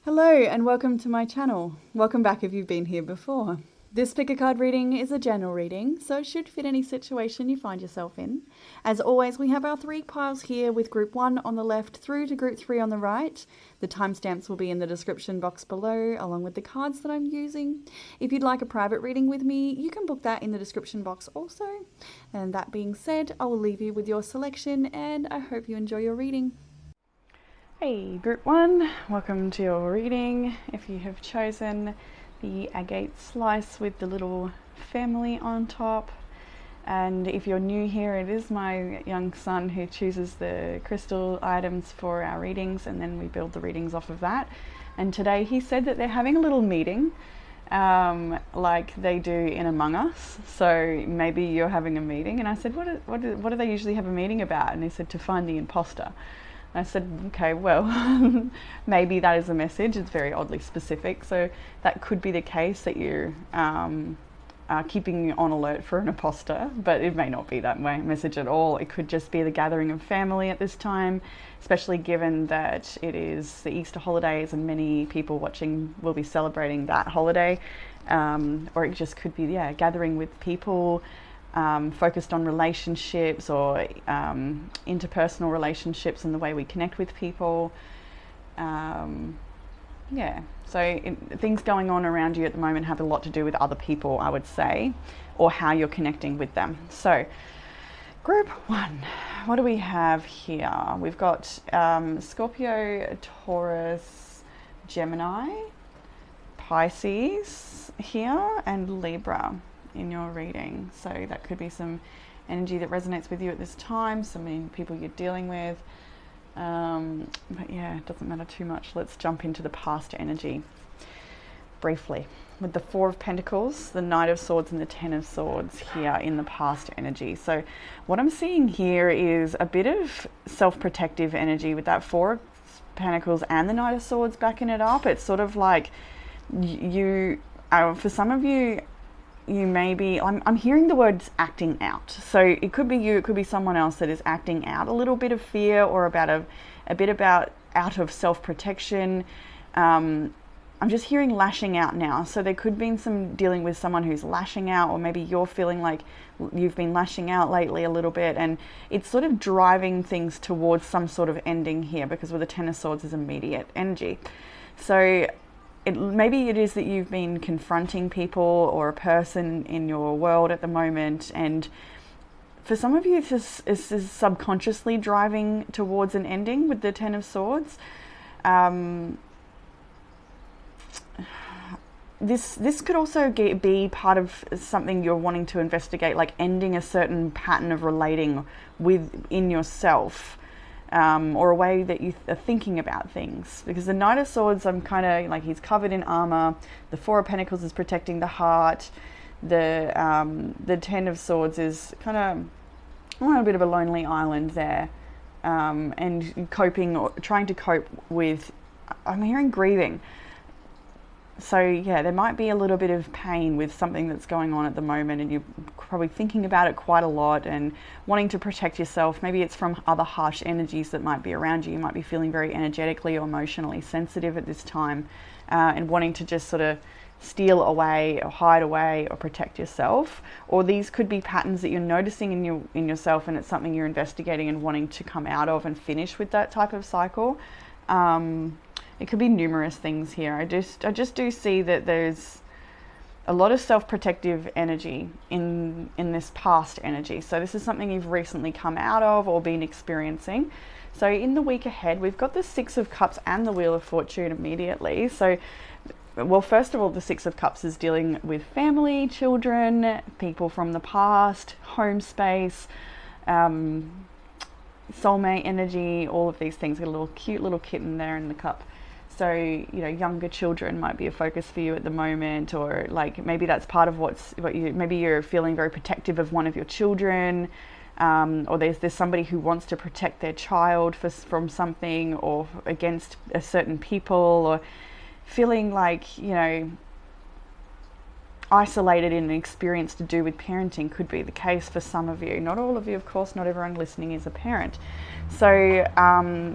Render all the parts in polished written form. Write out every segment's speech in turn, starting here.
Hello and welcome to my channel. Welcome back if you've been here before. This pick a card reading is a general reading, so it should fit any situation you find yourself in. As always, we have our three piles here with group 1 on the left through to group 3 on the right. The timestamps will be in the description box below, along with the cards that I'm using. If you'd like a private reading with me, you can book that in the description box also. And that being said, I will leave you with your selection and I hope you enjoy your reading. Hey, group 1, welcome to your reading. If you have chosen the agate slice with the little family on top, and if you're new here, it is my young son who chooses the crystal items for our readings, and then we build the readings off of that. And today he said that they're having a little meeting like they do in Among Us. So maybe you're having a meeting, and I said, what do they usually have a meeting about? And he said, to find the imposter. I said, okay, well, maybe that is a message. It's very oddly specific. So that could be the case, that you're keeping on alert for an imposter, but it may not be that message at all. It could just be the gathering of family at this time, especially given that it is the Easter holidays and many people watching will be celebrating that holiday. Or it just could be, yeah, gathering with people, focused on relationships or interpersonal relationships and the way we connect with people. Yeah, so things going on around you at the moment have a lot to do with other people, I would say, or how you're connecting with them. So group 1, what do we have here? We've got Scorpio, Taurus, Gemini, Pisces here, and Libra in your reading. So that could be some energy that resonates with you at this time, some people you're dealing with. But yeah, it doesn't matter too much. Let's jump into the past energy briefly with the 4 of Pentacles, the Knight of Swords, and the 10 of Swords here in the past energy. So what I'm seeing here is a bit of self-protective energy with that 4 of Pentacles and the Knight of Swords backing it up. It's sort of like you, for some of you, you may be, I'm hearing the words acting out. So it could be you, it could be someone else that is acting out a little bit of fear or about a bit about out of self-protection. I'm just hearing lashing out now. So there could be some dealing with someone who's lashing out, or maybe you're feeling like you've been lashing out lately a little bit, and it's sort of driving things towards some sort of ending here, because with the 10 of Swords is immediate energy. So maybe it is that you've been confronting people or a person in your world at the moment, and for some of you this is subconsciously driving towards an ending with the 10 of Swords. This could also be part of something you're wanting to investigate, like ending a certain pattern of relating within yourself. Or a way that you are thinking about things. Because the Knight of Swords, I'm kind of like, he's covered in armor. The 4 of Pentacles is protecting the heart. The 10 of Swords is kind of on a bit of a lonely island there, and coping, or trying to cope with, I'm hearing grieving. So yeah, there might be a little bit of pain with something that's going on at the moment, and you're probably thinking about it quite a lot and wanting to protect yourself. Maybe it's from other harsh energies that might be around you. You might be feeling very energetically or emotionally sensitive at this time, and wanting to just sort of steal away or hide away or protect yourself. Or these could be patterns that you're noticing in yourself, and it's something you're investigating and wanting to come out of and finish with that type of cycle. It could be numerous things here. I just do see that there's a lot of self-protective energy in this past energy. So this is something you've recently come out of or been experiencing. So in the week ahead, we've got the 6 of Cups and the Wheel of Fortune immediately. So, well, first of all, the 6 of Cups is dealing with family, children, people from the past, home space, soulmate energy, all of these things. Got a little cute little kitten there in the cup. So, you know, younger children might be a focus for you at the moment, or like maybe that's part of maybe you're feeling very protective of one of your children, or there's somebody who wants to protect their child from something, or against a certain people, or feeling like, you know, isolated in an experience to do with parenting could be the case for some of you. Not all of you, of course, not everyone listening is a parent. So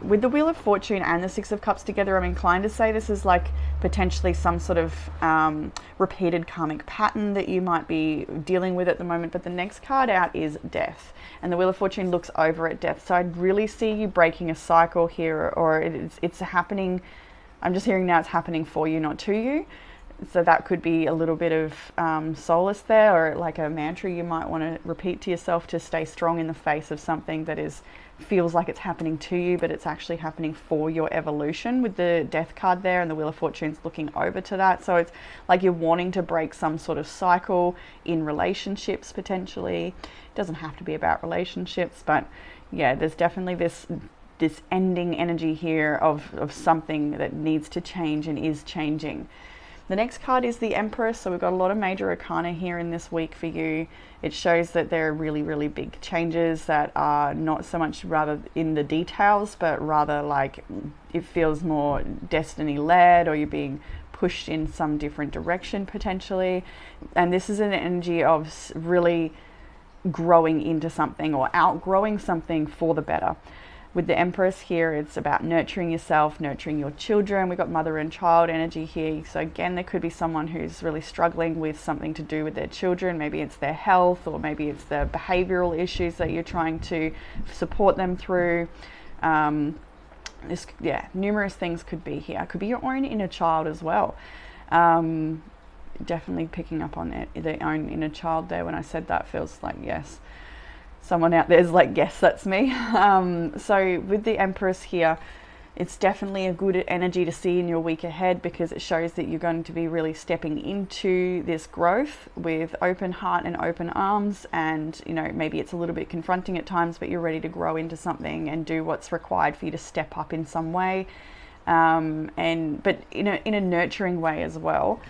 with the Wheel of Fortune and the Six of Cups together, I'm inclined to say this is like potentially some sort of repeated karmic pattern that you might be dealing with at the moment. But the next card out is Death, and the Wheel of Fortune looks over at death. So I'd really see you breaking a cycle here, or it's happening. I'm just hearing now it's happening for you, not to you. So that could be a little bit of solace there, or like a mantra you might want to repeat to yourself to stay strong in the face of something that feels like it's happening to you, but it's actually happening for your evolution, with the Death card there and the Wheel of Fortune's looking over to that. So it's like you're wanting to break some sort of cycle in relationships potentially. It doesn't have to be about relationships, but yeah, there's definitely this ending energy here of something that needs to change and is changing. The next card is the Empress, so we've got a lot of major arcana here in this week for you. It shows that there are really, really big changes that are not so much rather in the details, but rather like it feels more destiny-led, or you're being pushed in some different direction potentially. And this is an energy of really growing into something or outgrowing something for the better. With the Empress here, it's about nurturing yourself, nurturing your children. We've got mother and child energy here. So again, there could be someone who's really struggling with something to do with their children. Maybe it's their health, or maybe it's the behavioral issues that you're trying to support them through. Numerous things could be here. It could be your own inner child as well. Definitely picking up on it, their own inner child there. When I said that, feels like yes. Someone out there's like, yes, that's me. So with the Empress here, it's definitely a good energy to see in your week ahead, because it shows that you're going to be really stepping into this growth with open heart and open arms. And, you know, maybe it's a little bit confronting at times, but you're ready to grow into something and do what's required for you to step up in some way. But in a nurturing way as well.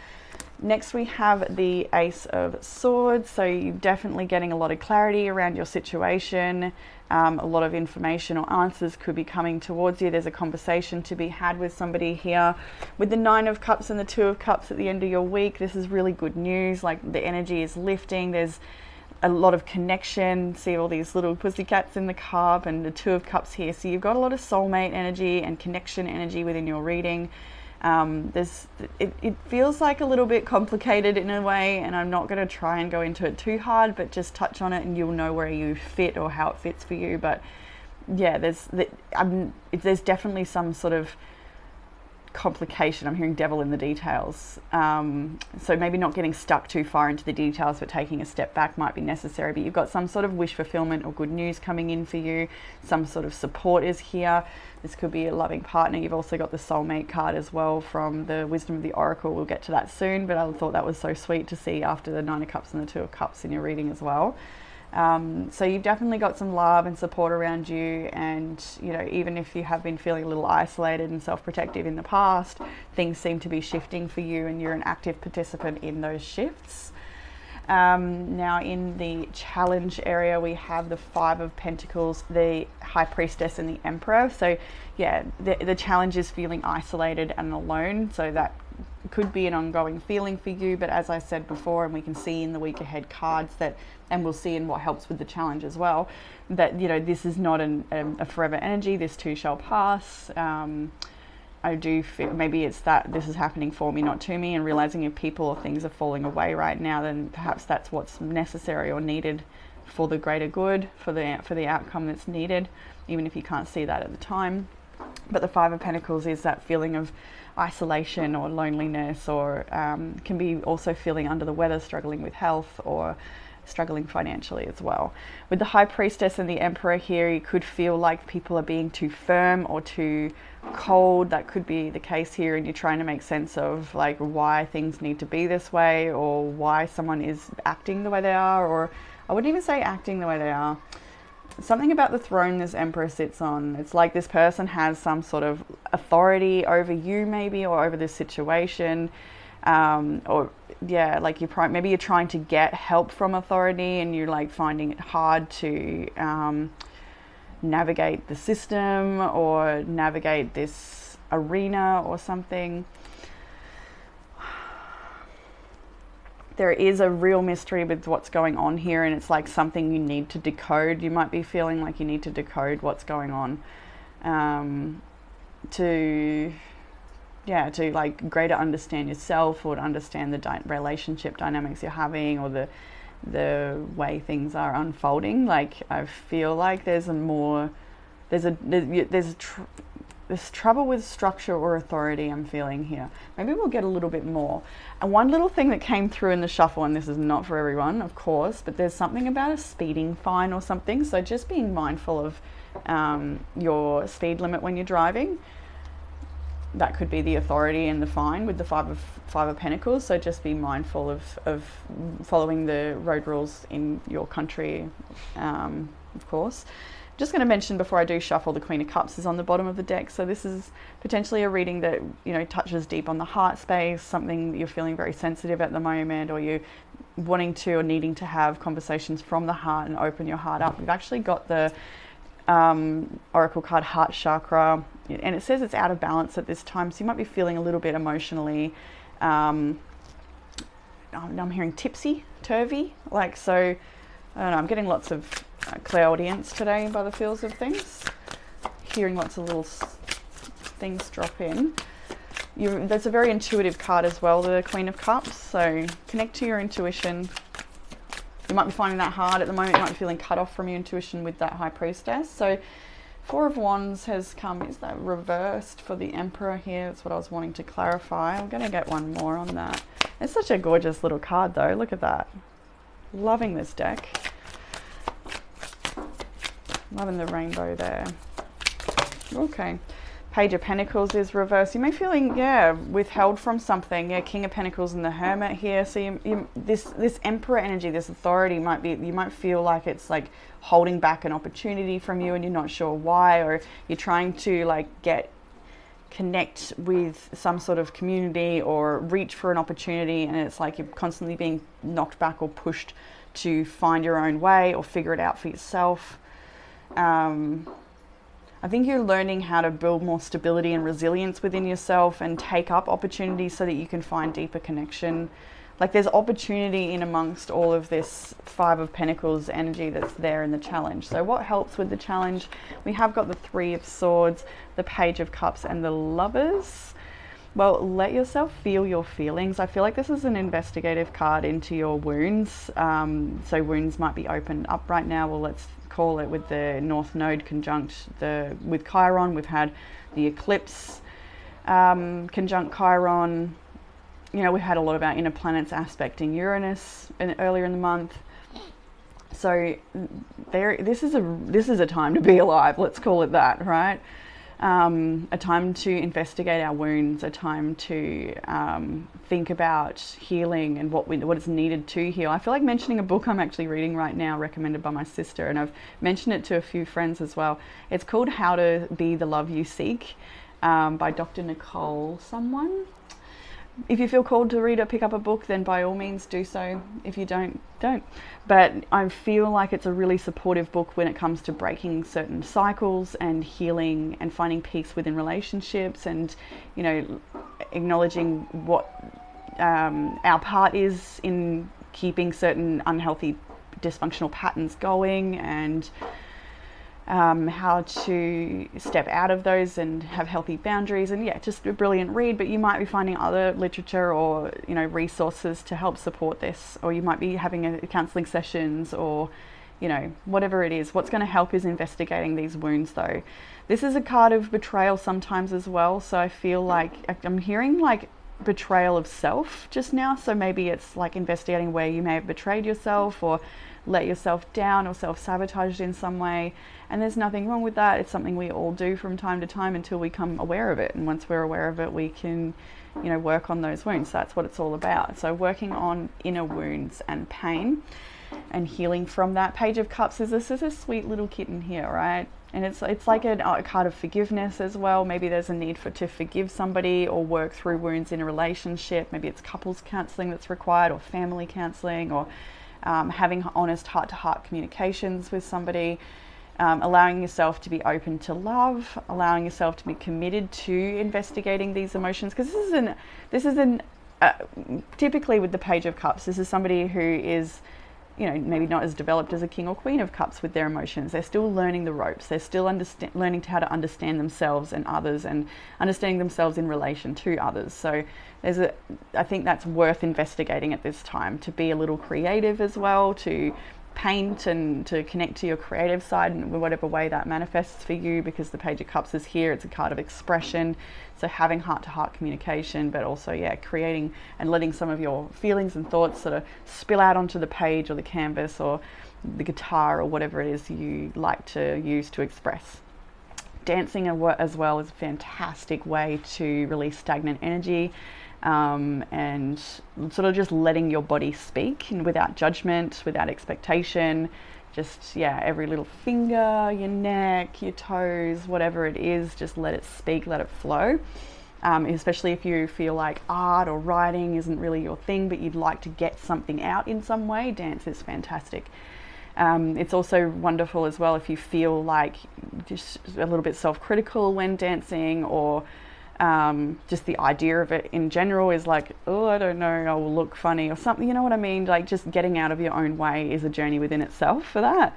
Next we have the Ace of Swords, so you're definitely getting a lot of clarity around your situation. A lot of information or answers could be coming towards you. There's a conversation to be had with somebody here. With the Nine of Cups and the Two of Cups at the end of your week, this is really good news. Like the energy is lifting. There's a lot of connection. See all these little pussycats in the cup, and the Two of Cups here. So you've got a lot of soulmate energy and connection energy within your reading. It feels like a little bit complicated in a way, and I'm not going to try and go into it too hard, but just touch on it and you'll know where you fit or how it fits for you. But yeah, there's definitely some sort of complication. I'm hearing devil in the details. So maybe not getting stuck too far into the details, but taking a step back might be necessary. But you've got some sort of wish fulfillment or good news coming in for you. Some sort of support is here. This could be a loving partner. You've also got the soulmate card as well from the Wisdom of the Oracle. We'll get to that soon, but I thought that was so sweet to see after the Nine of Cups and the Two of Cups in your reading as well. So you've definitely got some love and support around you, and you know, even if you have been feeling a little isolated and self-protective in the past, things seem to be shifting for you, and you're an active participant in those shifts. Now in the challenge area, we have the Five of Pentacles, the High Priestess, and the Emperor. So yeah, the challenge is feeling isolated and alone. So that could be an ongoing feeling for you. But as I said before, and we can see in the week ahead cards that, and we'll see in what helps with the challenge as well, that, you know, this is not a forever energy. This too shall pass. I do feel maybe it's that this is happening for me, not to me, and realizing if people or things are falling away right now, then perhaps that's what's necessary or needed for the greater good, for the outcome that's needed, even if you can't see that at the time. But the Five of Pentacles is that feeling of isolation or loneliness, or can be also feeling under the weather, struggling with health, or struggling financially as well. With the High Priestess and the Emperor here, you could feel like people are being too firm or too cold. That could be the case here, and you're trying to make sense of like why things need to be this way, or why someone is acting the way they are, or I wouldn't even say acting the way they are. Something about the throne this Emperor sits on, it's like this person has some sort of authority over you maybe, or over this situation, or yeah, like maybe you're trying to get help from authority, and you're like finding it hard to navigate the system or navigate this arena or something. there is a real mystery with what's going on here, and it's like something you need to decode. You might be feeling like you need to decode what's going on, to like greater understand yourself, or to understand the relationship dynamics you're having, or the way things are unfolding. Like, I feel like there's trouble with structure or authority I'm feeling here. Maybe we'll get a little bit more. And one little thing that came through in the shuffle, and this is not for everyone, of course, but there's something about a speeding fine or something. So just being mindful of your speed limit when you're driving. That could be the authority and the fine with the five of Pentacles. So just be mindful of following the road rules in your country, of course. Just going to mention before I do shuffle, the Queen of Cups is on the bottom of the deck. So this is potentially a reading that, you know, touches deep on the heart space, something that you're feeling very sensitive at the moment, or you're wanting to or needing to have conversations from the heart and open your heart up. We've actually got the Oracle card, Heart Chakra, and it says it's out of balance at this time. So you might be feeling a little bit emotionally, I'm hearing tipsy, turvy, like, so, I don't know, I'm getting lots of clairaudience today by the feels of things, hearing lots of little things drop in. That's a very intuitive card as well, the Queen of Cups, so connect to your intuition. You might be finding that hard at the moment. You might be feeling cut off from your intuition with that High Priestess. So Four of Wands has come. Is that reversed for the Emperor here? That's what I was wanting to clarify. I'm going to get one more on that. It's such a gorgeous little card though. Look at that. Loving this deck. Loving the rainbow there. Okay. Page of Pentacles is reversed. You may be feeling, withheld from something. Yeah, King of Pentacles and the Hermit here. So this Emperor energy, this authority you might feel like it's like holding back an opportunity from you, and you're not sure why, or you're trying to like connect with some sort of community or reach for an opportunity, and it's like you're constantly being knocked back or pushed to find your own way or figure it out for yourself. I think you're learning how to build more stability and resilience within yourself and take up opportunities so that you can find deeper connection. Like, there's opportunity in amongst all of this Five of Pentacles energy that's there in the challenge. So what helps with the challenge? We have got the Three of Swords, the Page of Cups, and the Lovers. Well, let yourself feel your feelings. I feel like this is an investigative card into your wounds. So wounds might be opened up right now. Well, let's call it with the North Node conjunct with Chiron. We've had the eclipse conjunct Chiron. You know, we've had a lot of our inner planets aspecting Uranus earlier in the month. So this is a time to be alive. Let's call it that, right? A time to investigate our wounds, a time to think about healing and what is needed to heal. I feel like mentioning a book I'm actually reading right now, recommended by my sister, and I've mentioned it to a few friends as well. It's called How to Be the Love You Seek, by Dr. Nicole someone. If you feel called to read or pick up a book, then by all means do so. If you don't. But I feel like it's a really supportive book when it comes to breaking certain cycles and healing and finding peace within relationships, and, you know, acknowledging what our part is in keeping certain unhealthy, dysfunctional patterns going, and how to step out of those and have healthy boundaries. And yeah, just a brilliant read. But you might be finding other literature or, you know, resources to help support this, or you might be having a counseling sessions, or, you know, whatever it is. What's going to help is investigating these wounds though. This is a card of betrayal sometimes as well. So I feel like I'm hearing like betrayal of self just now. So maybe it's like investigating where you may have betrayed yourself or let yourself down or self-sabotaged in some way. And there's nothing wrong with that. It's something we all do from time to time until we become aware of it. And once we're aware of it, we can, you know, work on those wounds. That's what it's all about. So working on inner wounds and pain and healing from that. Page of Cups is this is a sweet little kitten here, right? And it's like a card of forgiveness as well. Maybe there's a need to forgive somebody or work through wounds in a relationship. Maybe it's couples counseling that's required, or family counseling, or having honest heart-to-heart communications with somebody. Allowing yourself to be open to love, allowing yourself to be committed to investigating these emotions, because this is typically with the Page of Cups, this is somebody who is, you know, maybe not as developed as a King or Queen of Cups with their emotions. They're still learning the ropes. They're still learning how to understand themselves and others, and understanding themselves in relation to others. So I think that's worth investigating at this time, to be a little creative as well, to paint and to connect to your creative side in whatever way that manifests for you, because the Page of Cups is here. It's a card of expression, so having heart-to-heart communication, but also creating and letting some of your feelings and thoughts sort of spill out onto the page or the canvas or the guitar or whatever it is you like to use to express. Dancing as well is a fantastic way to release stagnant energy, and sort of just letting your body speak, and without judgment, without expectation. Just every little finger, your neck, your toes, whatever it is, just let it speak, let it flow. Especially if you feel like art or writing isn't really your thing, but you'd like to get something out in some way, dance is fantastic. It's also wonderful as well if you feel like just a little bit self-critical when dancing, or just the idea of it in general is like, oh, I don't know, I will look funny or something, you know what I mean? Like, just getting out of your own way is a journey within itself for that.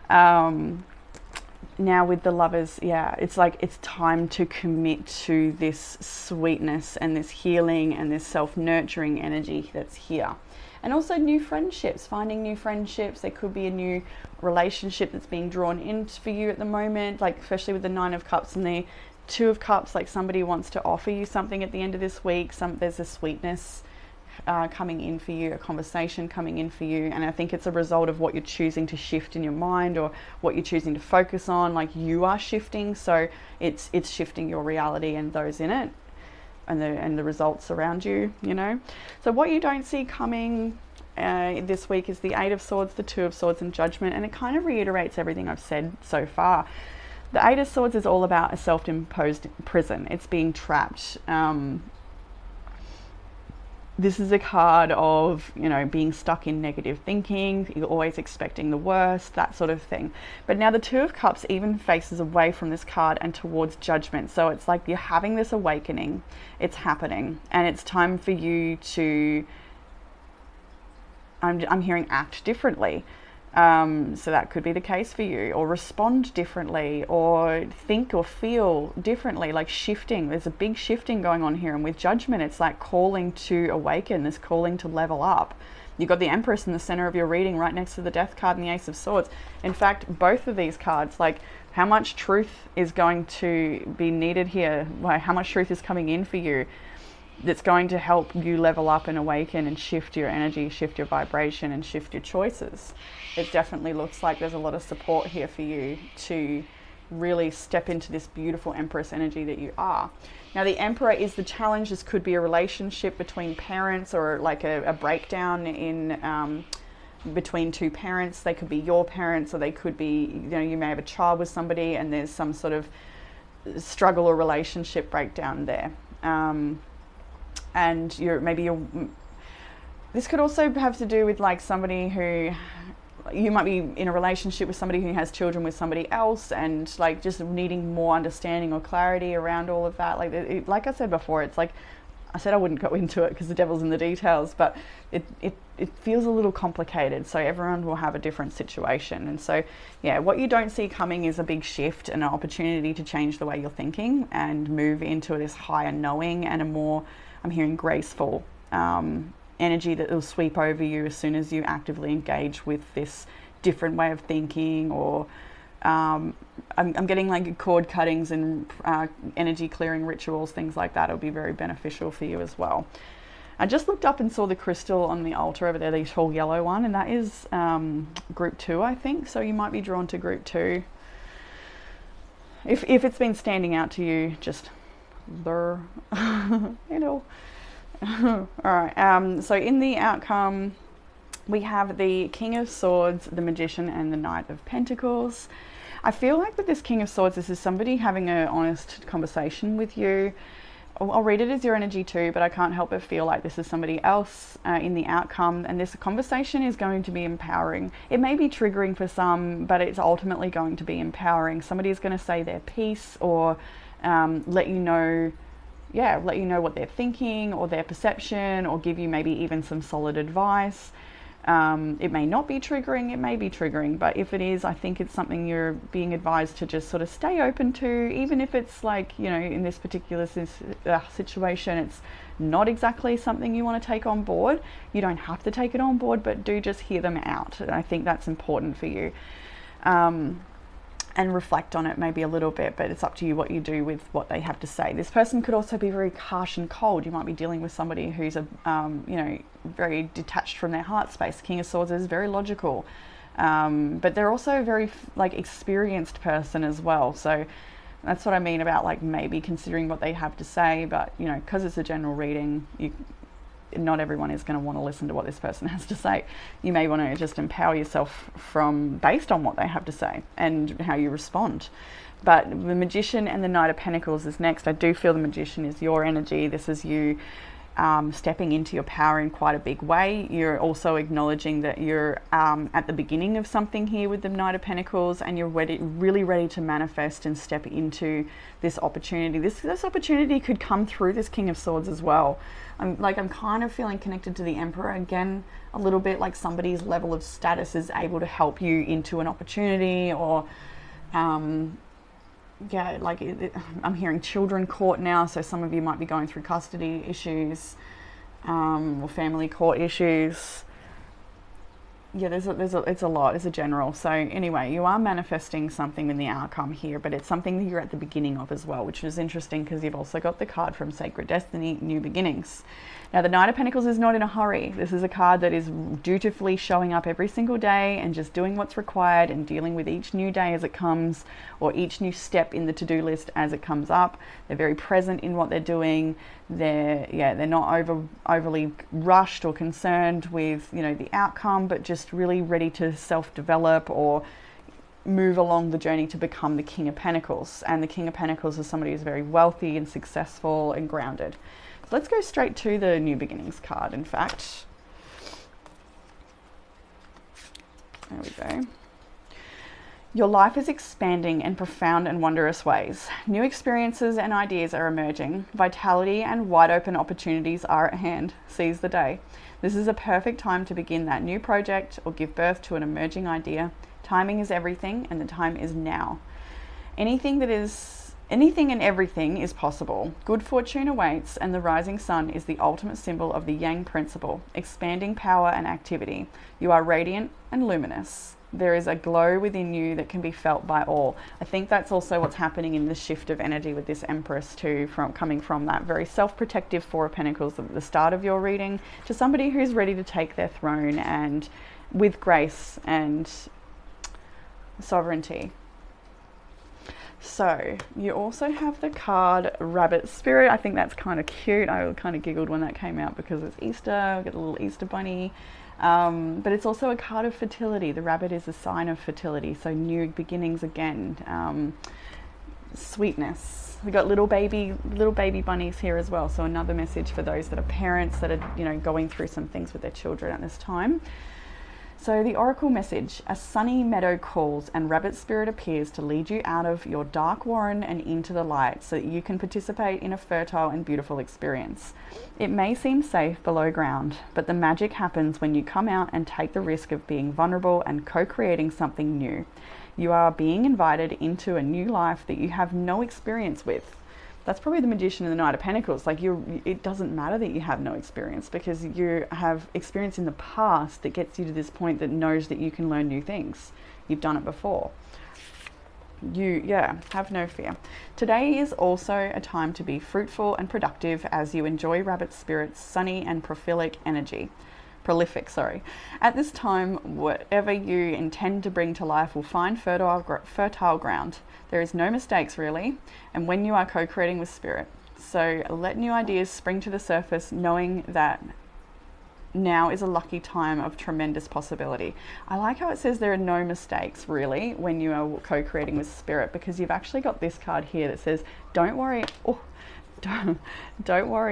Now with the Lovers, it's like it's time to commit to this sweetness and this healing and this self-nurturing energy that's here. And also new friendships, finding new friendships. There could be a new relationship that's being drawn in for you at the moment, like especially with the Nine of Cups and the Two of Cups, like somebody wants to offer you something at the end of this week. There's a sweetness coming in for you, a conversation coming in for you, and I think it's a result of what you're choosing to shift in your mind, or what you're choosing to focus on. Like, you are shifting, so it's shifting your reality and those in it, and the results around you, you know. So what you don't see coming this week is the Eight of Swords, the Two of Swords, and Judgment, and it kind of reiterates everything I've said so far. The Eight of Swords is all about a self-imposed prison. It's being trapped. This is a card of, you know, being stuck in negative thinking. You're always expecting the worst, that sort of thing. But now the Two of Cups even faces away from this card and towards Judgment. So it's like you're having this awakening. It's happening. And it's time for you to, I'm hearing, act differently. So that could be the case for you, or respond differently, or think or feel differently, like shifting. There's a big shifting going on here, and with Judgment, it's like calling to awaken, this calling to level up. You've got the Empress in the center of your reading, right next to the Death card and the Ace of Swords. In fact, both of these cards, like, how much truth is going to be needed here? How much truth is coming in for you that's going to help you level up and awaken and shift your energy, shift your vibration, and shift your choices. It definitely looks like there's a lot of support here for you to really step into this beautiful Empress energy that you are. Now, the Emperor is the challenge. This could be a relationship between parents, or like a breakdown in between two parents. They could be your parents, or they could be, you know, you may have a child with somebody and there's some sort of struggle or relationship breakdown there. And this could also have to do with like somebody who, you might be in a relationship with somebody who has children with somebody else, and like just needing more understanding or clarity around all of that. Like I said before, it's like, I said I wouldn't go into it because the devil's in the details, but it feels a little complicated. So everyone will have a different situation. And so, what you don't see coming is a big shift and an opportunity to change the way you're thinking and move into this higher knowing and a more, I'm hearing, graceful energy that will sweep over you as soon as you actively engage with this different way of thinking, or I'm getting like cord cuttings and energy clearing rituals, things like that. It'll be very beneficial for you as well. I just looked up and saw the crystal on the altar over there, the tall yellow one, and that is group 2, I think. So you might be drawn to group 2. If it's been standing out to you, just blur, you know. All right, so in the outcome, we have the King of Swords, the Magician, and the Knight of Pentacles. I feel like with this King of Swords, this is somebody having an honest conversation with you. I'll read it as your energy too, but I can't help but feel like this is somebody else in the outcome, and this conversation is going to be empowering. It may be triggering for some, but it's ultimately going to be empowering. Somebody is going to say their piece, or let you know let you know what they're thinking or their perception, or give you maybe even some solid advice. It may not be triggering, it may be triggering, but if it is, I think it's something you're being advised to just sort of stay open to, even if it's like, in this particular situation, it's not exactly something you want to take on board. You don't have to take it on board, but do just hear them out. And I think that's important for you. And reflect on it maybe a little bit, but it's up to you what you do with what they have to say. This person could also be very harsh and cold. You might be dealing with somebody who's very detached from their heart space. King of Swords is very logical, but they're also a very experienced person as well. So that's what I mean about maybe considering what they have to say, but because it's a general reading, not everyone is going to want to listen to what this person has to say. You may want to just empower yourself based on what they have to say and how you respond. But the Magician and the Knight of Pentacles is next. I do feel the Magician is your energy. This is you stepping into your power in quite a big way. You're also acknowledging that you're at the beginning of something here with the Knight of Pentacles, and you're really ready to manifest and step into this opportunity. This opportunity could come through this King of Swords as well. I'm kind of feeling connected to the Emperor again a little bit, like somebody's level of status is able to help you into an opportunity, or I'm hearing children court now, so some of you might be going through custody issues or family court issues. Yeah, it's a lot, it's a general. So anyway, you are manifesting something in the outcome here, but it's something that you're at the beginning of as well, which is interesting because you've also got the card from Sacred Destiny, New Beginnings. Now, the Knight of Pentacles is not in a hurry. This is a card that is dutifully showing up every single day and just doing what's required and dealing with each new day as it comes, or each new step in the to-do list as it comes up. They're very present in what they're doing. They're not overly rushed or concerned with the outcome, but just really ready to self-develop or move along the journey to become the King of Pentacles. And the King of Pentacles is somebody who's very wealthy and successful and grounded. So let's go straight to the New Beginnings card, in fact. There we go. Your life is expanding in profound and wondrous ways. New experiences and ideas are emerging. Vitality and wide open opportunities are at hand. Seize the day. This is a perfect time to begin that new project or give birth to an emerging idea. Timing is everything, and the time is now. Anything and everything is possible. Good fortune awaits, and the rising sun is the ultimate symbol of the Yang principle, expanding power and activity. You are radiant and luminous. There is a glow within you that can be felt by all. I think that's also what's happening in the shift of energy with this Empress too, coming from that very self-protective Four of Pentacles at the start of your reading to somebody who's ready to take their throne and with grace and sovereignty. So you also have the card Rabbit Spirit. I think that's kind of cute. I kind of giggled when that came out because it's Easter. We get a little Easter bunny. But it's also a card of fertility. The rabbit is a sign of fertility, so new beginnings again. Sweetness. We got little baby bunnies here as well. So another message for those that are parents that are going through some things with their children at this time. So the oracle message: a sunny meadow calls, and Rabbit Spirit appears to lead you out of your dark warren and into the light so that you can participate in a fertile and beautiful experience. It may seem safe below ground, but the magic happens when you come out and take the risk of being vulnerable and co-creating something new. You are being invited into a new life that you have no experience with. That's probably the Magician and the Knight of Pentacles. It doesn't matter that you have no experience, because you have experience in the past that gets you to this point that knows that you can learn new things. You've done it before. Have no fear. Today is also a time to be fruitful and productive as you enjoy Rabbit Spirit's sunny and prolific energy. At this time, whatever you intend to bring to life will find fertile ground. There is no mistakes, really, and when you are co-creating with Spirit. So let new ideas spring to the surface, knowing that now is a lucky time of tremendous possibility. I like how it says there are no mistakes, really, when you are co-creating with Spirit, because you've actually got this card here that says, don't worry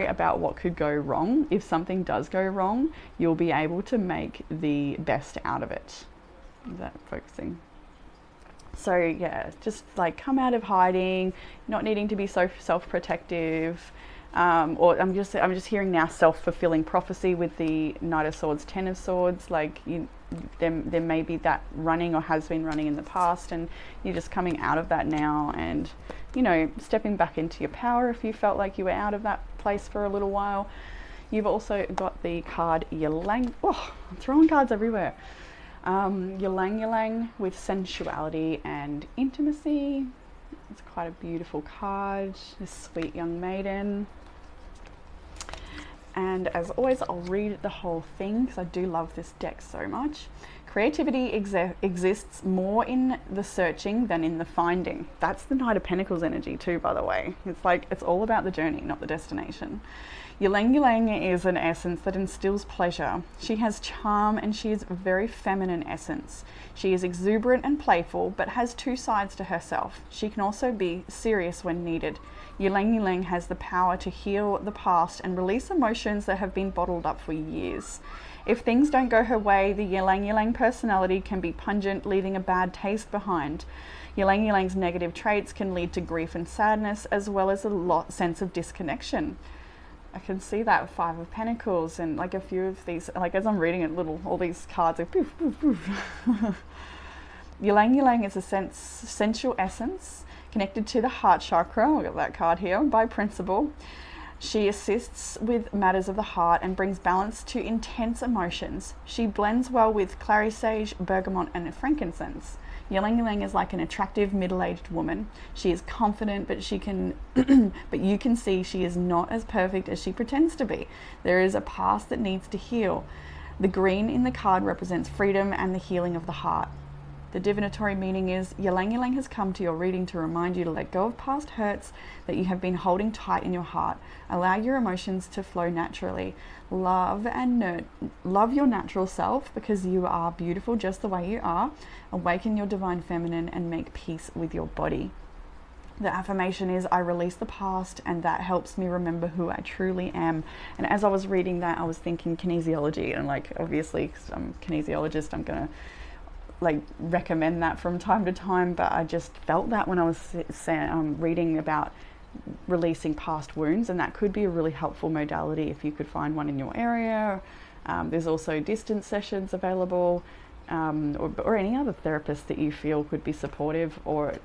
about what could go wrong. If something does go wrong, you'll be able to make the best out of it. Is that focusing? So yeah, just come out of hiding, not needing to be so self-protective. Or I'm just hearing now self-fulfilling prophecy with the Knight of Swords, Ten of Swords. Like there may be that running or has been running in the past, and you're just coming out of that now, and stepping back into your power if you felt like you were out of that place for a little while. You've also got the card Ylang. Oh, I'm throwing cards everywhere. Ylang Ylang with sensuality and intimacy. It's quite a beautiful card. This sweet young maiden. And as always, I'll read the whole thing because I do love this deck so much. Creativity exists more in the searching than in the finding. That's the Knight of Pentacles energy too, by the way. It's like, it's all about the journey, not the destination. Ylang Ylang is an essence that instills pleasure. She has charm and she is a very feminine essence. She is exuberant and playful, but has two sides to herself. She can also be serious when needed. Ylang Ylang has the power to heal the past and release emotions that have been bottled up for years. If things don't go her way, the Ylang Ylang personality can be pungent, leaving a bad taste behind. Ylang Ylang's negative traits can lead to grief and sadness, as well as a sense of disconnection. I can see that with Five of Pentacles, and like a few of these, like as I'm reading it, all these cards are poof, poof, poof. Ylang Ylang is a sensual essence connected to the heart chakra. We've got that card here, by principle. She assists with matters of the heart and brings balance to intense emotions. She blends well with clary sage, bergamot, and frankincense. Ylang Ylang is like an attractive middle-aged woman. She is confident, but but you can see she is not as perfect as she pretends to be. There is a past that needs to heal. The green in the card represents freedom and the healing of the heart. The divinatory meaning is Ylang Ylang has come to your reading to remind you to let go of past hurts that you have been holding tight in your heart. Allow your emotions to flow naturally. Love your natural self because you are beautiful just the way you are. Awaken your divine feminine and make peace with your body. The affirmation is, I release the past and that helps me remember who I truly am. And as I was reading that, I was thinking kinesiology, and like obviously because I'm a kinesiologist, I'm going to like recommend that from time to time, but I just felt that when I was reading about releasing past wounds, and that could be a really helpful modality if you could find one in your area. There's also distance sessions available, or any other therapist that you feel could be supportive, or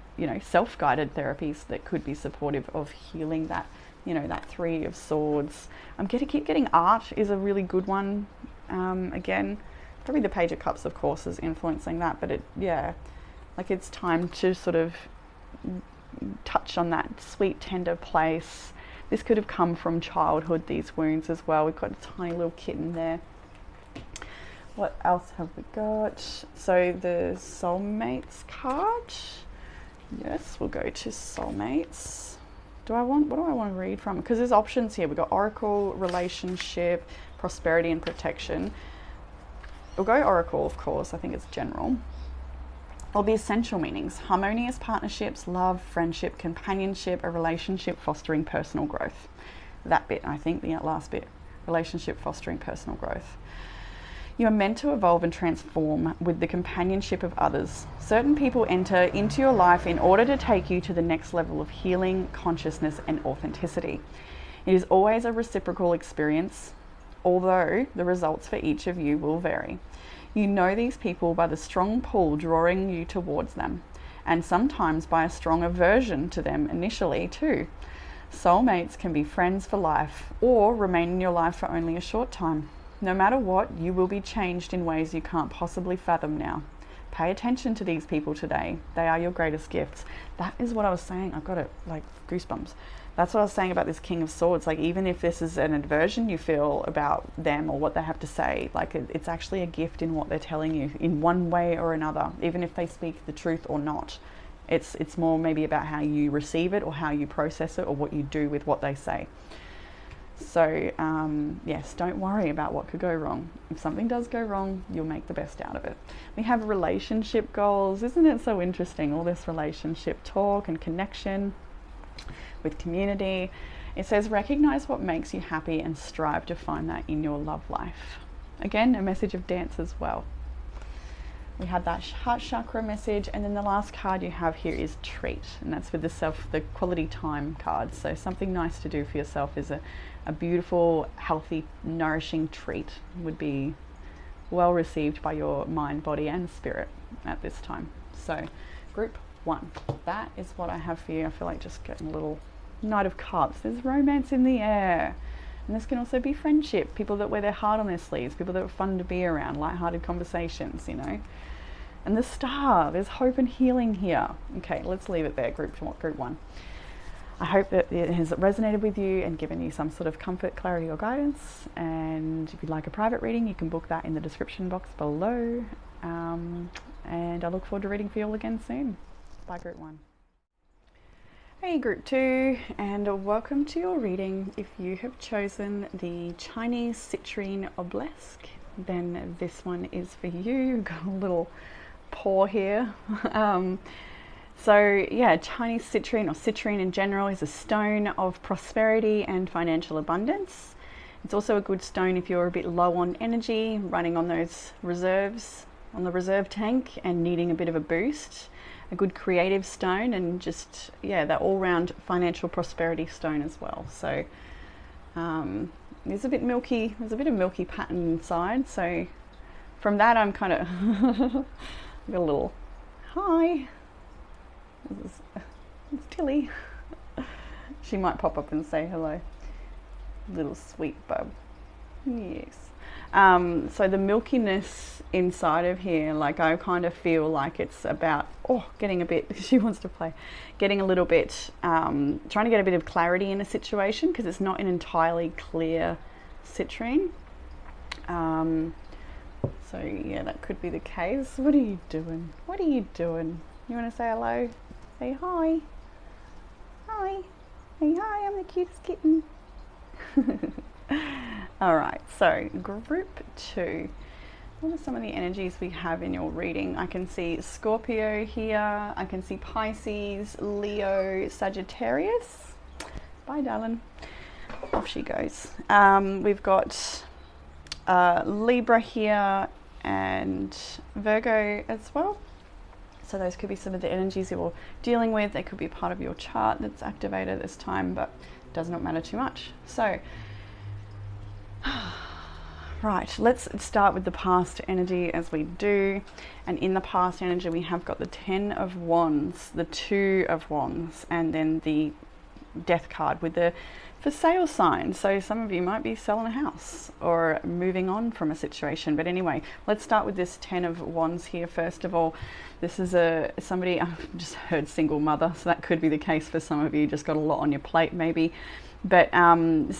self-guided therapies that could be supportive of healing that that Three of Swords. Keep getting art is a really good one. Again, probably the Page of Cups, of course, is influencing that, but it's time to sort of touch on that sweet, tender place. This could have come from childhood, these wounds as well. We've got a tiny little kitten there. What else have we got? So the Soulmates card. Yes, we'll go to Soulmates. What do I want to read from? Because there's options here. We've got Oracle, Relationship, Prosperity and Protection. We'll go Oracle, of course. I think it's general. Or the essential meanings: harmonious partnerships, love, friendship, companionship, a relationship fostering personal growth. That bit, I think, the last bit. Relationship fostering personal growth. You are meant to evolve and transform with the companionship of others. Certain people enter into your life in order to take you to the next level of healing, consciousness, and authenticity. It is always a reciprocal experience, although the results for each of you will vary. You know these people by the strong pull drawing you towards them, and sometimes by a strong aversion to them initially too. Soulmates can be friends for life or remain in your life for only a short time. No matter what, you will be changed in ways you can't possibly fathom now. Pay attention to these people today. They are your greatest gifts. That is what I was saying. I've got it, like goosebumps. That's what I was saying about this King of Swords. Like, even if this is an aversion you feel about them or what they have to say, like it's actually a gift in what they're telling you in one way or another, even if they speak the truth or not. It's more maybe about how you receive it or how you process it or what you do with what they say. So yes, don't worry about what could go wrong. If something does go wrong, you'll make the best out of it. We have relationship goals. Isn't it so interesting? All this relationship talk and connection with community. It says, recognize what makes you happy and strive to find that in your love life. Again, a message of dance as well. We had that heart chakra message, and then the last card you have here is treat, and that's with the quality time card. So something nice to do for yourself is a beautiful, healthy, nourishing treat would be well received by your mind, body, and spirit at this time. So group 1, that is what I have for you. I feel like just getting a little Knight of Cups. There's romance in the air. And this can also be friendship, people that wear their heart on their sleeves, people that are fun to be around, light-hearted conversations, you know. And the Star, there's hope and healing here. Okay, let's leave it there, group 1. I hope that it has resonated with you and given you some sort of comfort, clarity, or guidance. And if you'd like a private reading, you can book that in the description box below. And I look forward to reading for you all again soon. Bye, group 1. Hey group 2, and welcome to your reading. If you have chosen the Chinese Citrine Obelisk, then this one is for you. Got a little paw here. So yeah, Chinese citrine, or citrine in general, is a stone of prosperity and financial abundance. It's also a good stone if you're a bit low on energy, running on those reserves, on the reserve tank, and needing a bit of a boost. A good creative stone, and just, yeah, that all-round financial prosperity stone as well. So there's a bit milky, there's a bit of milky pattern inside. So from that, I'm kind of got a little hi. It's Tilly. She might pop up and say hello. Little sweet bub. Yes. So the milkiness inside of here, like I kind of feel like it's about, getting a bit, she wants to play, getting a little bit, trying to get a bit of clarity in a situation, because it's not an entirely clear citrine. So yeah, that could be the case. What are you doing? What are you doing? You want to say hello? Say hi. Hi. Say hi, I'm the cutest kitten. All right, so group 2. What are some of the energies we have in your reading? I can see Scorpio here. I can see Pisces, Leo, Sagittarius. Bye, darling. Off she goes. We've got Libra here and Virgo as well. So those could be some of the energies you're dealing with. They could be part of your chart that's activated at this time, but it does not matter too much. So, right, let's start with the past energy as we do. And in the past energy, we have got the 10 of Wands, the 2 of Wands, and then the Death card with the for sale sign. So some of you might be selling a house or moving on from a situation. But anyway, let's start with this 10 of Wands here. First of all, this is somebody, I've just heard single mother, so that could be the case for some of you. Just got a lot on your plate maybe. But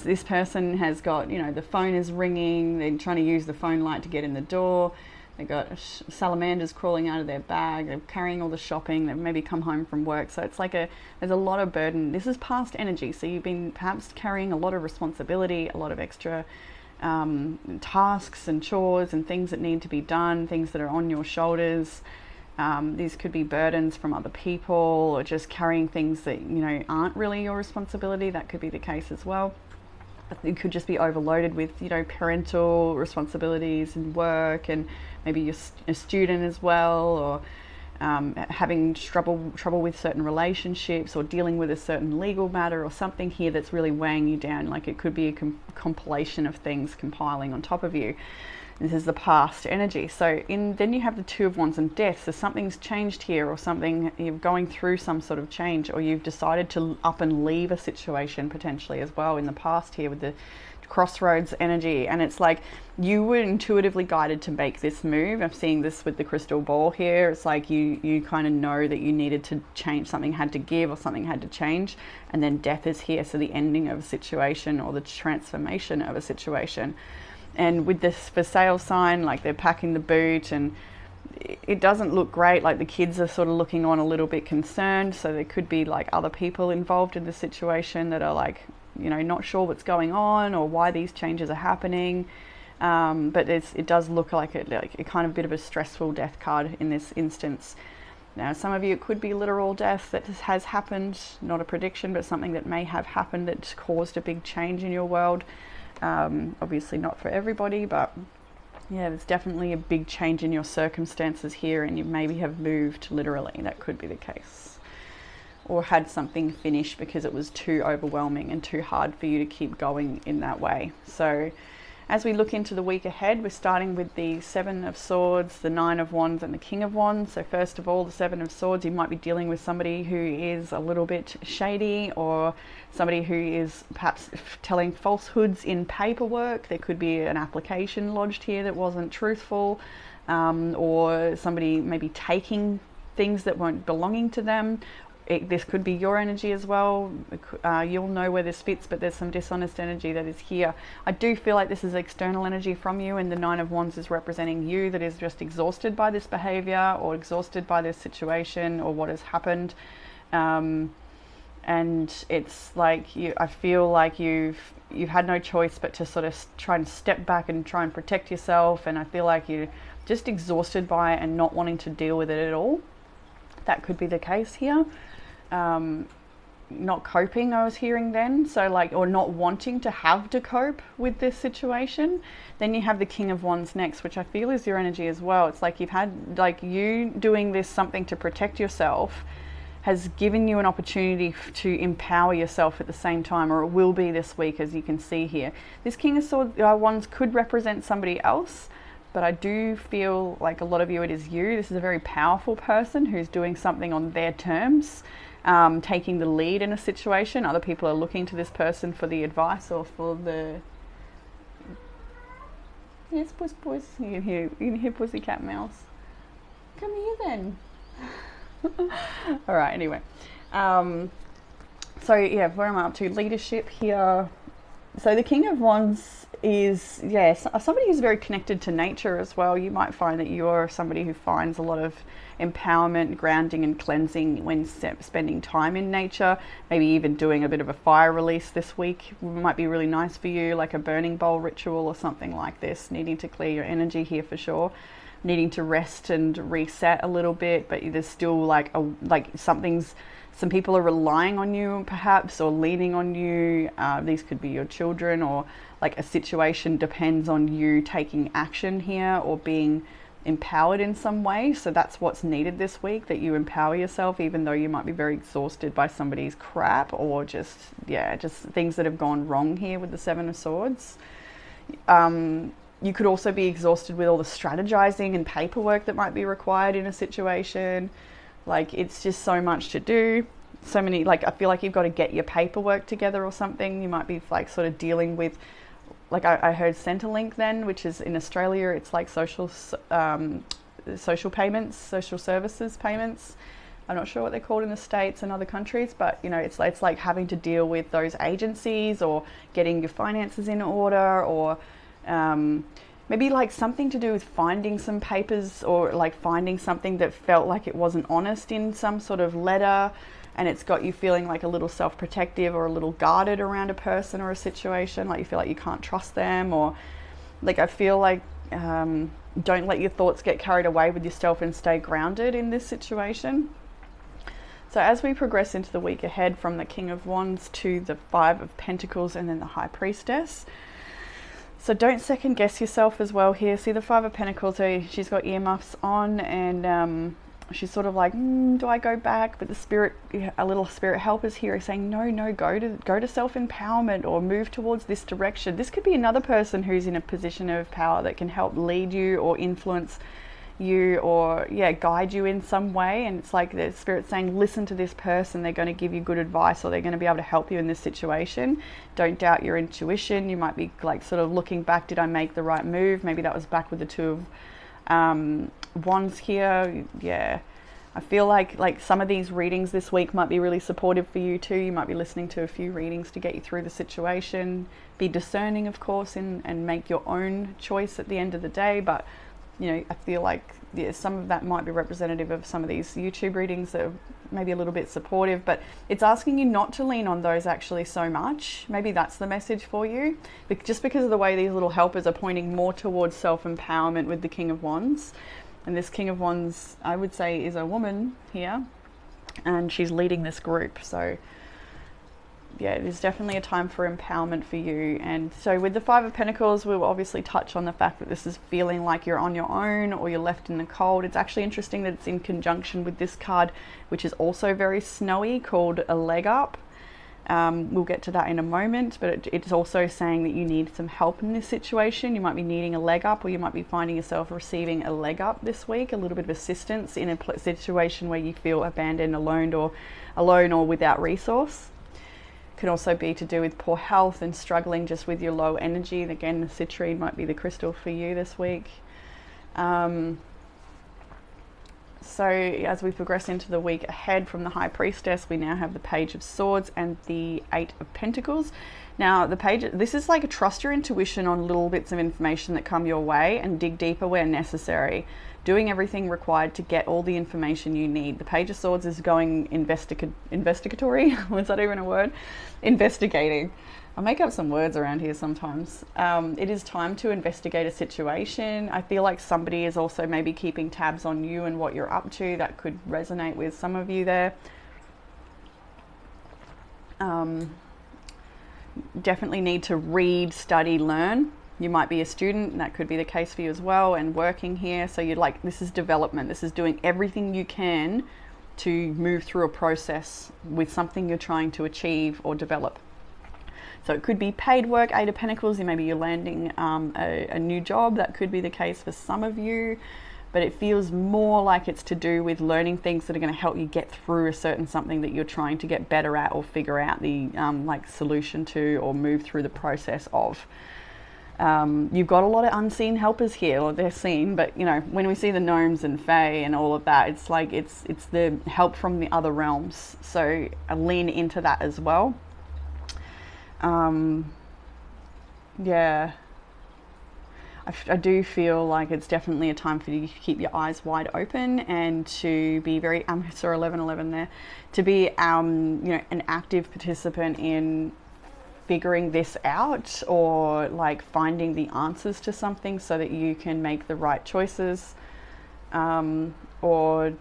this person has got, you know, the phone is ringing, they're trying to use the phone light to get in the door. They've got salamanders crawling out of their bag, they're carrying all the shopping, they've maybe come home from work. So it's like there's a lot of burden. This is past energy, so you've been perhaps carrying a lot of responsibility, a lot of extra tasks and chores and things that need to be done, things that are on your shoulders. These could be burdens from other people, or just carrying things that, you know, aren't really your responsibility. That could be the case as well. You could just be overloaded with, you know, parental responsibilities and work, and maybe you're a student as well, or having trouble with certain relationships, or dealing with a certain legal matter or something here that's really weighing you down. Like it could be a compilation of things compiling on top of you. This is the past energy. So then you have the 2 of Wands and Death. So something's changed here, or something, you're going through some sort of change, or you've decided to up and leave a situation potentially as well in the past here with the crossroads energy. And it's like you were intuitively guided to make this move. I'm seeing this with the crystal ball here. It's like you kind of know that you needed to change, something had to give or something had to change. And then Death is here. So the ending of a situation, or the transformation of a situation. And with this for sale sign, like they're packing the boot, and it doesn't look great. Like the kids are sort of looking on a little bit concerned. So there could be like other people involved in the situation that are like, you know, not sure what's going on or why these changes are happening. But it does look like a kind of bit of a stressful death card in this instance. Now, some of you, it could be literal death that has happened, not a prediction, but something that may have happened that caused a big change in your world. Obviously not for everybody, but Yeah, there's definitely a big change in your circumstances here, and you maybe have moved literally. That could be the case. Or had something finished because it was too overwhelming and too hard for you to keep going in that way. So as we look into the week ahead, we're starting with the Seven of Swords, the Nine of Wands, and the King of Wands. So first of all, the Seven of Swords, you might be dealing with somebody who is a little bit shady, or somebody who is perhaps telling falsehoods in paperwork. There could be an application lodged here that wasn't truthful, or somebody maybe taking things that weren't belonging to them. This could be your energy as well. You'll know where this fits, but there's some dishonest energy that is here. I do feel like this is external energy from you, and the Nine of Wands is representing you that is just exhausted by this behavior, or exhausted by this situation, or what has happened. And it's like I feel like you've had no choice but to sort of try and step back and try and protect yourself. And I feel like you're just exhausted by it and not wanting to deal with it at all. That could be the case here. Not coping, I was hearing then, so like, or not wanting to have to cope with this situation. Then you have the King of Wands next, which I feel is your energy as well. It's like you've had, like, you doing this something to protect yourself has given you an opportunity to empower yourself at the same time, or it will be this week, as you can see here. This King of Wands could represent somebody else, but I do feel like a lot of you, it is you. This is a very powerful person who's doing something on their terms, taking the lead in a situation. Other people are looking to this person for the advice or for the... Yes, puss. You can hear Pussycat Mouse. Come here then. All right, anyway. So yeah, where am I up to? Leadership here. So the King of Wands is, yes, somebody who's very connected to nature as well. You might find that you're somebody who finds a lot of empowerment, grounding and cleansing when spending time in nature. Maybe even doing a bit of a fire release this week might be really nice for you, like a burning bowl ritual or something like this. Needing to clear your energy here for sure. Needing to rest and reset a little bit, but there's still like some people are relying on you perhaps, or leaning on you. These could be your children, or like a situation depends on you taking action here or being empowered in some way. So that's what's needed this week, that you empower yourself, even though you might be very exhausted by somebody's crap, or just things that have gone wrong here with the Seven of Swords. You could also be exhausted with all the strategizing and paperwork that might be required in a situation. Like, it's just so much to do. So many, like, I feel like you've got to get your paperwork together or something. You might be like sort of dealing with, like I heard Centrelink then, which is in Australia, it's like social payments, social services payments. I'm not sure what they're called in the States and other countries, but you know, it's like having to deal with those agencies, or getting your finances in order, or maybe like something to do with finding some papers, or like finding something that felt like it wasn't honest in some sort of letter, and it's got you feeling like a little self-protective or a little guarded around a person or a situation, like you feel like you can't trust them, or like I feel like don't let your thoughts get carried away with yourself and stay grounded in this situation. So as we progress into the week ahead, from the King of Wands to the Five of Pentacles and then the High Priestess, so don't second guess yourself as well here. See the Five of Pentacles, so she's got earmuffs on, and she's sort of like, do I go back? But the spirit, a little spirit helpers here are saying, no, go to self-empowerment, or move towards this direction. This could be another person who's in a position of power that can help lead you or influence you, or guide you in some way. And it's like the spirit saying, listen to this person, they're going to give you good advice, or they're going to be able to help you in this situation. Don't doubt your intuition. You might be like sort of looking back, did I make the right move? Maybe that was back with the Two of Wands here. I feel like some of these readings this week might be really supportive for you too. You might be listening to a few readings to get you through the situation. Be discerning, of course, and make your own choice at the end of the day. But you know, I feel like some of that might be representative of some of these YouTube readings that are maybe a little bit supportive, but it's asking you not to lean on those actually so much. Maybe that's the message for you, just because of the way these little helpers are pointing more towards self-empowerment with the King of Wands. And this King of Wands, I would say, is a woman here, and she's leading this group. So yeah, it is definitely a time for empowerment for you. And so with the Five of Pentacles, we'll obviously touch on the fact that this is feeling like you're on your own or you're left in the cold. It's actually interesting that it's in conjunction with this card, which is also very snowy, called a leg up. We'll get to that in a moment, but it's also saying that you need some help in this situation. You might be needing a leg up, or you might be finding yourself receiving a leg up this week, a little bit of assistance in a situation where you feel abandoned, alone or without resource. Could also be to do with poor health and struggling just with your low energy. Again, the citrine might be the crystal for you this week. So as we progress into the week ahead from the High Priestess, we now have the Page of Swords and the Eight of Pentacles. Now this is like a trust your intuition on little bits of information that come your way and dig deeper where necessary. Doing everything required to get all the information you need. The Page of Swords is going investigatory. Was that even a word? Investigating. I make up some words around here sometimes. It is time to investigate a situation. I feel like somebody is also maybe keeping tabs on you and what you're up to. That could resonate with some of you there. Definitely need to read, study, learn. You might be a student, and that could be the case for you as well, and working here. So you're like, this is development. This is doing everything you can to move through a process with something you're trying to achieve or develop. So it could be paid work, Eight of Pentacles, maybe you're landing a new job. That could be the case for some of you, but it feels more like it's to do with learning things that are going to help you get through a certain something that you're trying to get better at or figure out the like solution to or move through the process of. You've got a lot of unseen helpers here, or they're seen, but you know, when we see the gnomes and fae and all of that, it's like it's the help from the other realms. So I lean into that as well. Yeah, I do feel like it's definitely a time for you to keep your eyes wide open and to be very, I saw 1111 there, to be, you know, an active participant in figuring this out, or like finding the answers to something so that you can make the right choices, or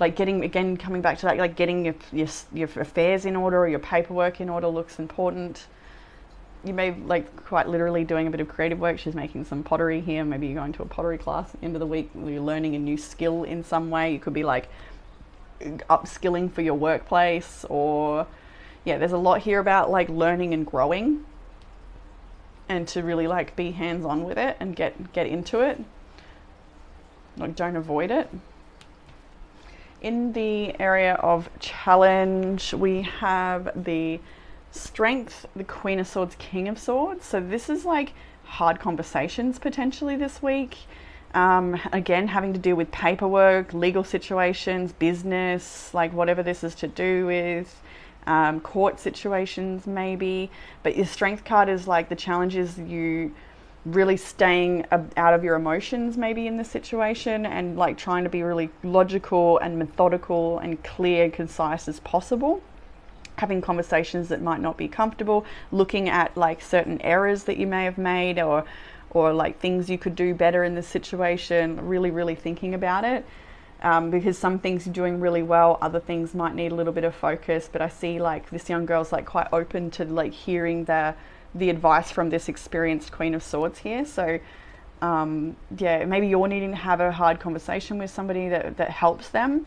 like coming back to that, like getting your affairs in order or your paperwork in order looks important. You may like quite literally doing a bit of creative work. She's making some pottery here. Maybe you're going to a pottery class at the end of the week. You're learning a new skill in some way. You could be like upskilling for your workplace, or yeah, there's a lot here about like learning and growing, and to really like be hands-on with it and get into it. Like, don't avoid it. In the area of challenge, we have the Strength, the Queen of Swords, King of Swords. So this is like hard conversations potentially this week. Again, having to deal with paperwork, legal situations, business, like whatever this is to do with, court situations maybe. But your Strength card is like the challenge is you really staying out of your emotions maybe in this situation, and like trying to be really logical and methodical and clear and concise as possible. Having conversations that might not be comfortable, looking at like certain errors that you may have made, or like things you could do better in this situation, really thinking about it, because some things you're doing really well, other things might need a little bit of focus. But I see like this young girl's like quite open to like hearing the advice from this experienced Queen of Swords here. So yeah, maybe you're needing to have a hard conversation with somebody that helps them.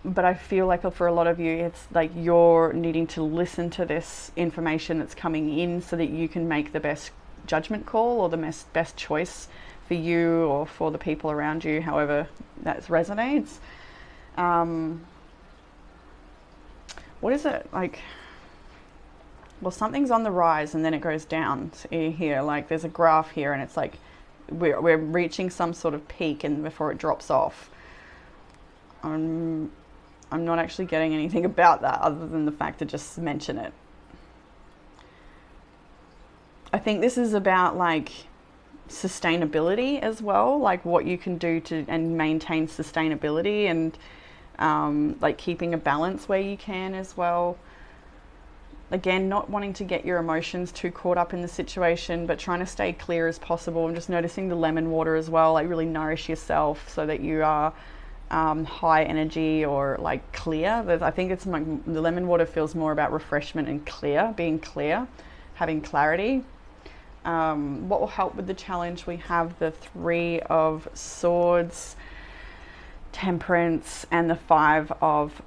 But I feel like for a lot of you, it's like you're needing to listen to this information that's coming in so that you can make the best judgment call or the best choice for you or for the people around you, however that resonates. What is it like? Well, something's on the rise and then it goes down here. Like there's a graph here, and it's like we're reaching some sort of peak and before it drops off. I'm not actually getting anything about that other than the fact to just mention it. I think this is about like sustainability as well, like what you can do to and maintain sustainability, and like keeping a balance where you can as well. Again, not wanting to get your emotions too caught up in the situation, but trying to stay clear as possible. And just noticing the lemon water as well, like really nourish yourself so that you are high energy or like clear. I think it's like the lemon water feels more about refreshment and clear, being clear, having clarity. What will help with the challenge? We have the 3 of Swords, Temperance, and the 5 of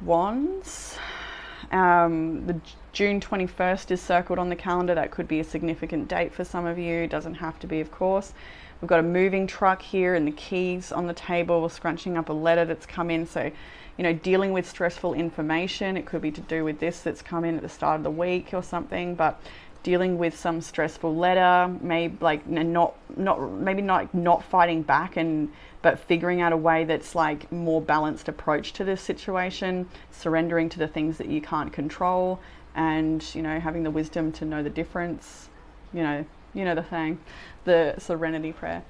Wands. The June 21st is circled on the calendar. That could be a significant date for some of you. It doesn't have to be, of course. We've got a moving truck here and the keys on the table, scrunching up a letter that's come in. So, you know, dealing with stressful information. It could be to do with this that's come in at the start of the week or something, but dealing with some stressful letter, maybe like not fighting back, but figuring out a way that's like more balanced approach to this situation, surrendering to the things that you can't control, and, you know, having the wisdom to know the difference. You know the thing, the Serenity Prayer.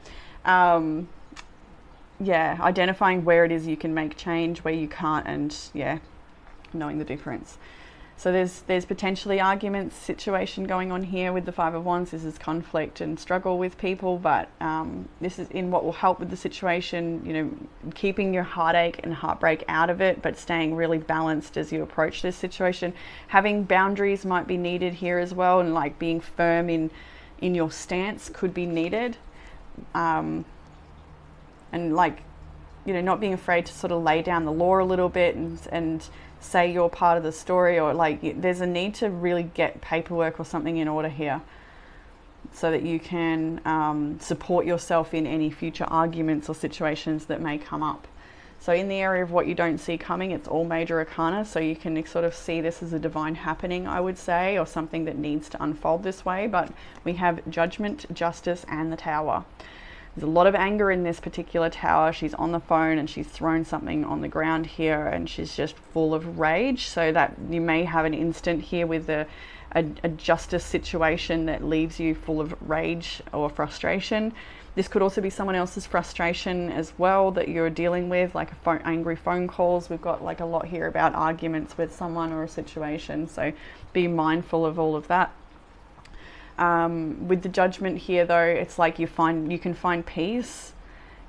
Yeah, identifying where it is you can make change, where you can't, and yeah, knowing the difference. So there's potentially arguments, situation going on here with the 5 of Wands. This is conflict and struggle with people, but this is in what will help with the situation, you know, keeping your heartache and heartbreak out of it, but staying really balanced as you approach this situation. Having boundaries might be needed here as well, and like being firm in your stance could be needed. And like, you know, not being afraid to sort of lay down the law a little bit and say you're part of the story, or like there's a need to really get paperwork or something in order here so that you can support yourself in any future arguments or situations that may come up. So in the area of what you don't see coming, it's all major arcana, so you can sort of see this as a divine happening, I would say, or something that needs to unfold this way. But we have Judgment, Justice, and the Tower. There's a lot of anger in this particular tower. She's on the phone and she's thrown something on the ground here, and she's just full of rage. So that you may have an instant here with a justice situation that leaves you full of rage or frustration. This could also be someone else's frustration as well that you're dealing with, like angry phone calls. We've got like a lot here about arguments with someone or a situation. So be mindful of all of that. With the Judgment here though, it's like you can find peace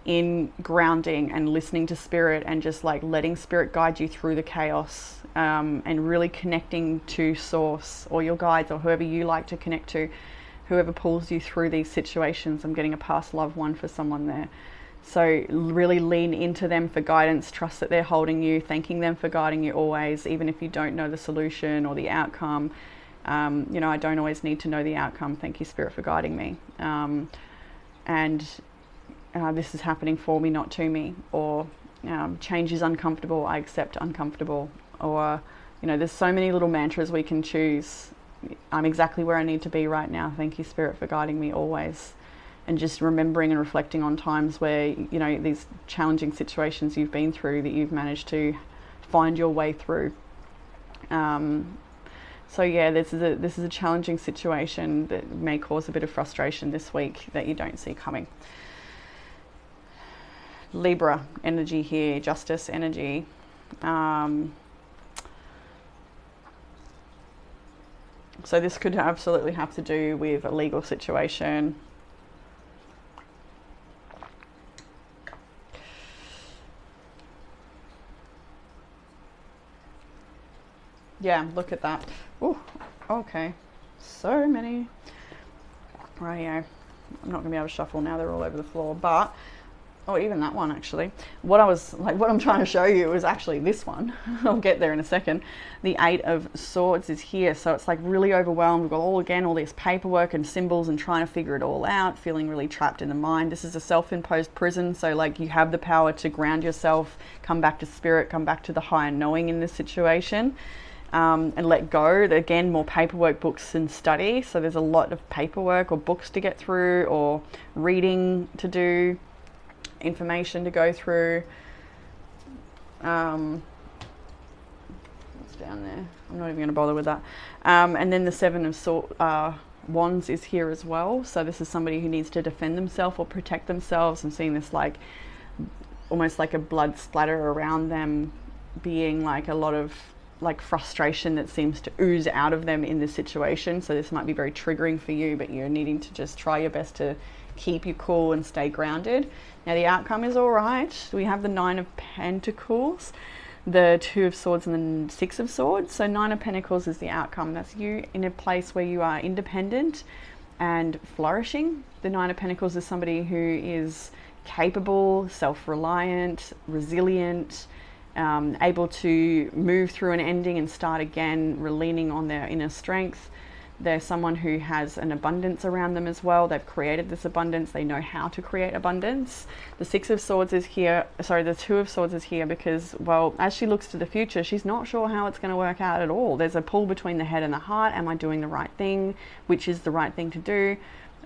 in grounding and listening to spirit, and just like letting spirit guide you through the chaos, and really connecting to source or your guides or whoever you like to connect to, whoever pulls you through these situations. I'm getting a past loved one for someone there. So really lean into them for guidance, trust that they're holding you, thanking them for guiding you always, even if you don't know the solution or the outcome. You know, I don't always need to know the outcome. Thank you, Spirit, for guiding me. This is happening for me, not to me. Or change is uncomfortable, I accept uncomfortable. Or, you know, there's so many little mantras we can choose. I'm exactly where I need to be right now. Thank you, Spirit, for guiding me always. And just remembering and reflecting on times where, you know, these challenging situations you've been through that you've managed to find your way through. So yeah, this is a challenging situation that may cause a bit of frustration this week that you don't see coming. Libra energy here, justice energy. So this could absolutely have to do with a legal situation. Yeah, look at that. Oh, okay. So many. Rightio. I'm not going to be able to shuffle now. They're all over the floor. But, oh, even that one, actually. What I'm trying to show you is actually this one. I'll get there in a second. The 8 of Swords is here. So it's like really overwhelmed. We've got all this paperwork and symbols and trying to figure it all out, feeling really trapped in the mind. This is a self-imposed prison. So like you have the power to ground yourself, come back to spirit, come back to the higher knowing in this situation. And let go. Again, more paperwork, books and study. So there's a lot of paperwork or books to get through, or reading to do, information to go through. What's down there? I'm not even going to bother with that. And then the 7 of Wands is here as well. So this is somebody who needs to defend themselves or protect themselves. I'm seeing this like almost like a blood splatter around them, being like a lot of like frustration that seems to ooze out of them in this situation. So this might be very triggering for you, but you're needing to just try your best to keep you cool and stay grounded. Now the outcome is all right. We have the 9 of Pentacles, the 2 of Swords, and the 6 of Swords. So 9 of Pentacles is the outcome. That's you in a place where you are independent and flourishing. The 9 of Pentacles is somebody who is capable, self-reliant, resilient, able to move through an ending and start again, leaning on their inner strength. They're someone who has an abundance around them as well. They've created this abundance. They know how to create abundance. The 6 of Swords is here. Sorry, the 2 of Swords is here because, well, as she looks to the future, she's not sure how it's going to work out at all. There's a pull between the head and the heart. Am I doing the right thing? Which is the right thing to do?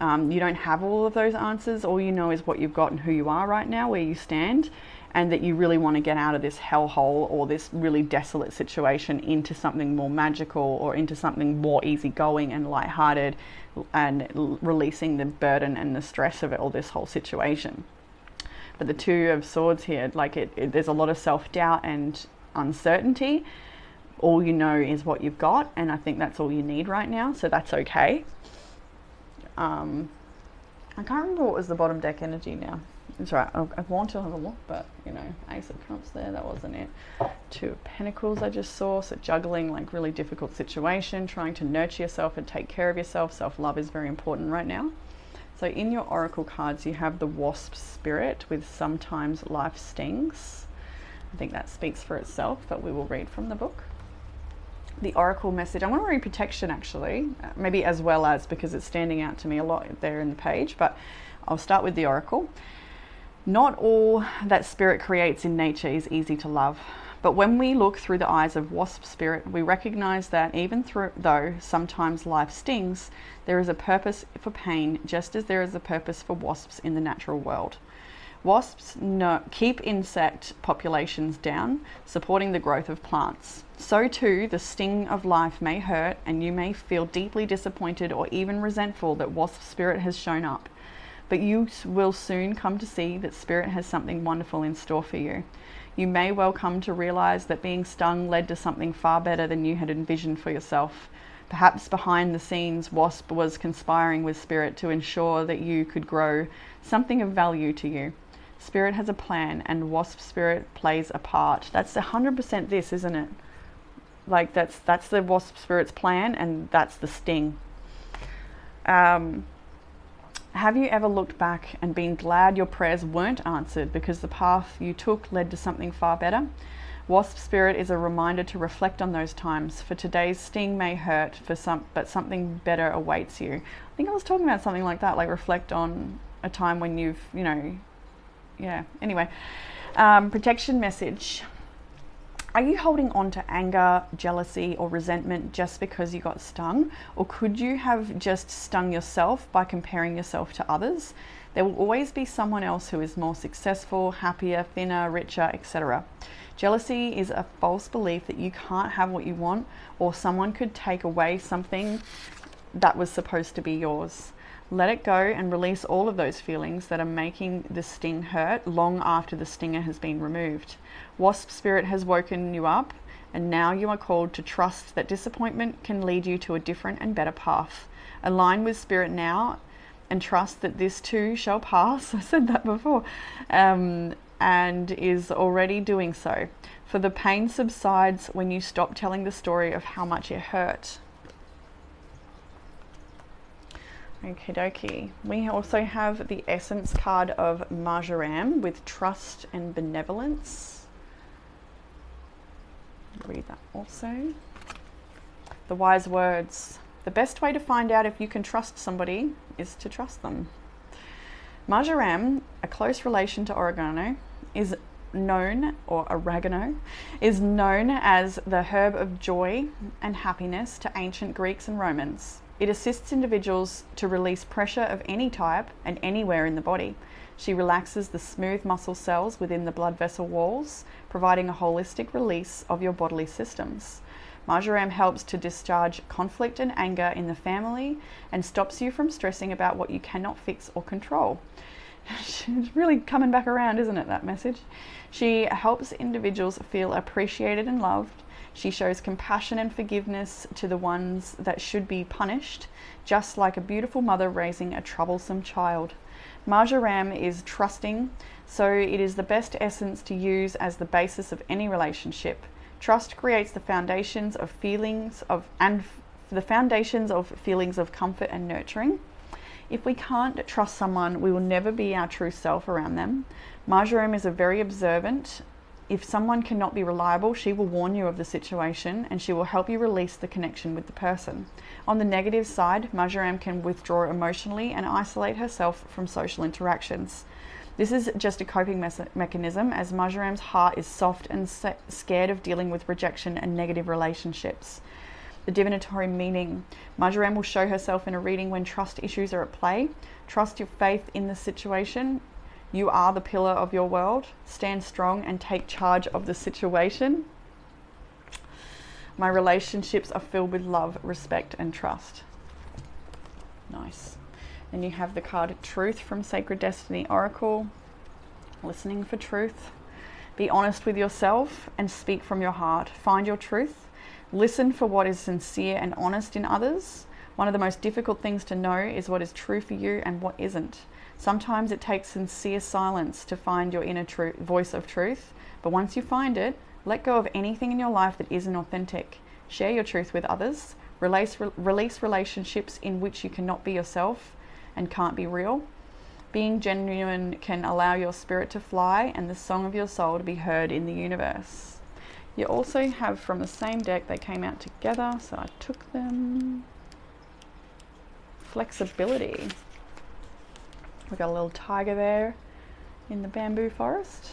You don't have all of those answers. All you know is what you've got and who you are right now, where you stand, and that you really want to get out of this hellhole or this really desolate situation into something more magical or into something more easygoing and lighthearted, and releasing the burden and the stress of it, all this whole situation. But the 2 of Swords here, like there's a lot of self-doubt and uncertainty. All you know is what you've got, and I think that's all you need right now, so that's okay. I can't remember what was the bottom deck energy now. It's right. I want to have a look, but you know, Ace of Cups there, that wasn't it. 2 of Pentacles I just saw. So juggling like really difficult situation, trying to nurture yourself and take care of yourself. Self-love is very important right now. So in your oracle cards, you have the Wasp spirit with sometimes life stings. I think that speaks for itself, but we will read from the book. The oracle message, I want to read protection actually, maybe as well as, because it's standing out to me a lot there in the page, but I'll start with the oracle. Not all that spirit creates in nature is easy to love, but when we look through the eyes of Wasp spirit, we recognize that even though sometimes life stings, there is a purpose for pain, just as there is a purpose for wasps in the natural world. Wasps keep insect populations down, supporting the growth of plants. So too, the sting of life may hurt, and you may feel deeply disappointed or even resentful that Wasp spirit has shown up. But you will soon come to see that spirit has something wonderful in store for you. You may well come to realize that being stung led to something far better than you had envisioned for yourself. Perhaps behind the scenes, Wasp was conspiring with spirit to ensure that you could grow something of value to you. Spirit has a plan, and Wasp spirit plays a part. That's 100% this, isn't it? Like that's the Wasp spirit's plan, and that's the sting. Have you ever looked back and been glad your prayers weren't answered because the path you took led to something far better? Wasp spirit is a reminder to reflect on those times, for today's sting may hurt, but something better awaits you. I think I was talking about something like that, like reflect on a time when you've, yeah. Anyway, protection message. Are you holding on to anger, jealousy, or resentment just because you got stung? Or could you have just stung yourself by comparing yourself to others? There will always be someone else who is more successful, happier, thinner, richer, etc. Jealousy is a false belief that you can't have what you want, or someone could take away something that was supposed to be yours. Let it go and release all of those feelings that are making the sting hurt long after the stinger has been removed. Wasp spirit has woken you up, and now you are called to trust that disappointment can lead you to a different and better path. Align with spirit now and trust that this too shall pass. I said that before, and is already doing so. For the pain subsides when you stop telling the story of how much it hurt. Okie dokie. We also have the Essence card of Marjoram with Trust and Benevolence. Read that also. The Wise Words. The best way to find out if you can trust somebody is to trust them. Marjoram, a close relation to oregano, is known as the herb of joy and happiness to ancient Greeks and Romans. It assists individuals to release pressure of any type and anywhere in the body. She relaxes the smooth muscle cells within the blood vessel walls, providing a holistic release of your bodily systems. Marjoram helps to discharge conflict and anger in the family and stops you from stressing about what you cannot fix or control. She's really coming back around, isn't it, that message? She helps individuals feel appreciated and loved, She shows compassion and forgiveness to the ones that should be punished, just like a beautiful mother raising a troublesome child. Marjoram is trusting, so it is the best essence to use as the basis of any relationship. Trust creates the foundations of feelings of comfort and nurturing. If we can't trust someone, we will never be our true self around them. Marjoram is a very observant. If someone cannot be reliable, she will warn you of the situation and she will help you release the connection with the person. On the negative side, Marjoram can withdraw emotionally and isolate herself from social interactions. This is just a coping mechanism, as Marjoram's heart is soft and scared of dealing with rejection and negative relationships. The divinatory meaning. Marjoram will show herself in a reading when trust issues are at play. Trust your faith in the situation. You are the pillar of your world. Stand strong and take charge of the situation. My relationships are filled with love, respect, and trust. Nice. Then you have the card Truth from Sacred Destiny Oracle. Listening for truth. Be honest with yourself and speak from your heart. Find your truth. Listen for what is sincere and honest in others. One of the most difficult things to know is what is true for you and what isn't. Sometimes it takes sincere silence to find your inner voice of truth, but once you find it, let go of anything in your life that isn't authentic. Share your truth with others. Release relationships in which you cannot be yourself and can't be real. Being genuine can allow your spirit to fly and the song of your soul to be heard in the universe. You also have, from the same deck, they came out together, so I took them. Flexibility. We've got a little tiger there in the bamboo forest.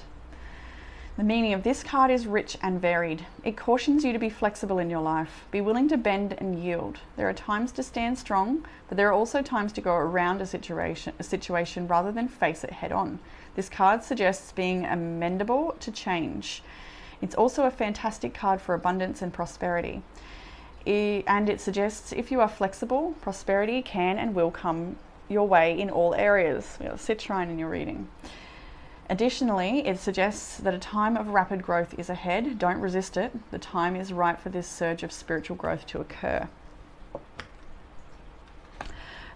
The meaning of this card is rich and varied. It cautions you to be flexible in your life. Be willing to bend and yield. There are times to stand strong, but there are also times to go around a situation rather than face it head on. This card suggests being amenable to change. It's also a fantastic card for abundance and prosperity. And it suggests if you are flexible, prosperity can and will come your way in all areas. We got a citrine in your reading. Additionally, it suggests that a time of rapid growth is ahead. Don't resist it. The time is right for this surge of spiritual growth to occur.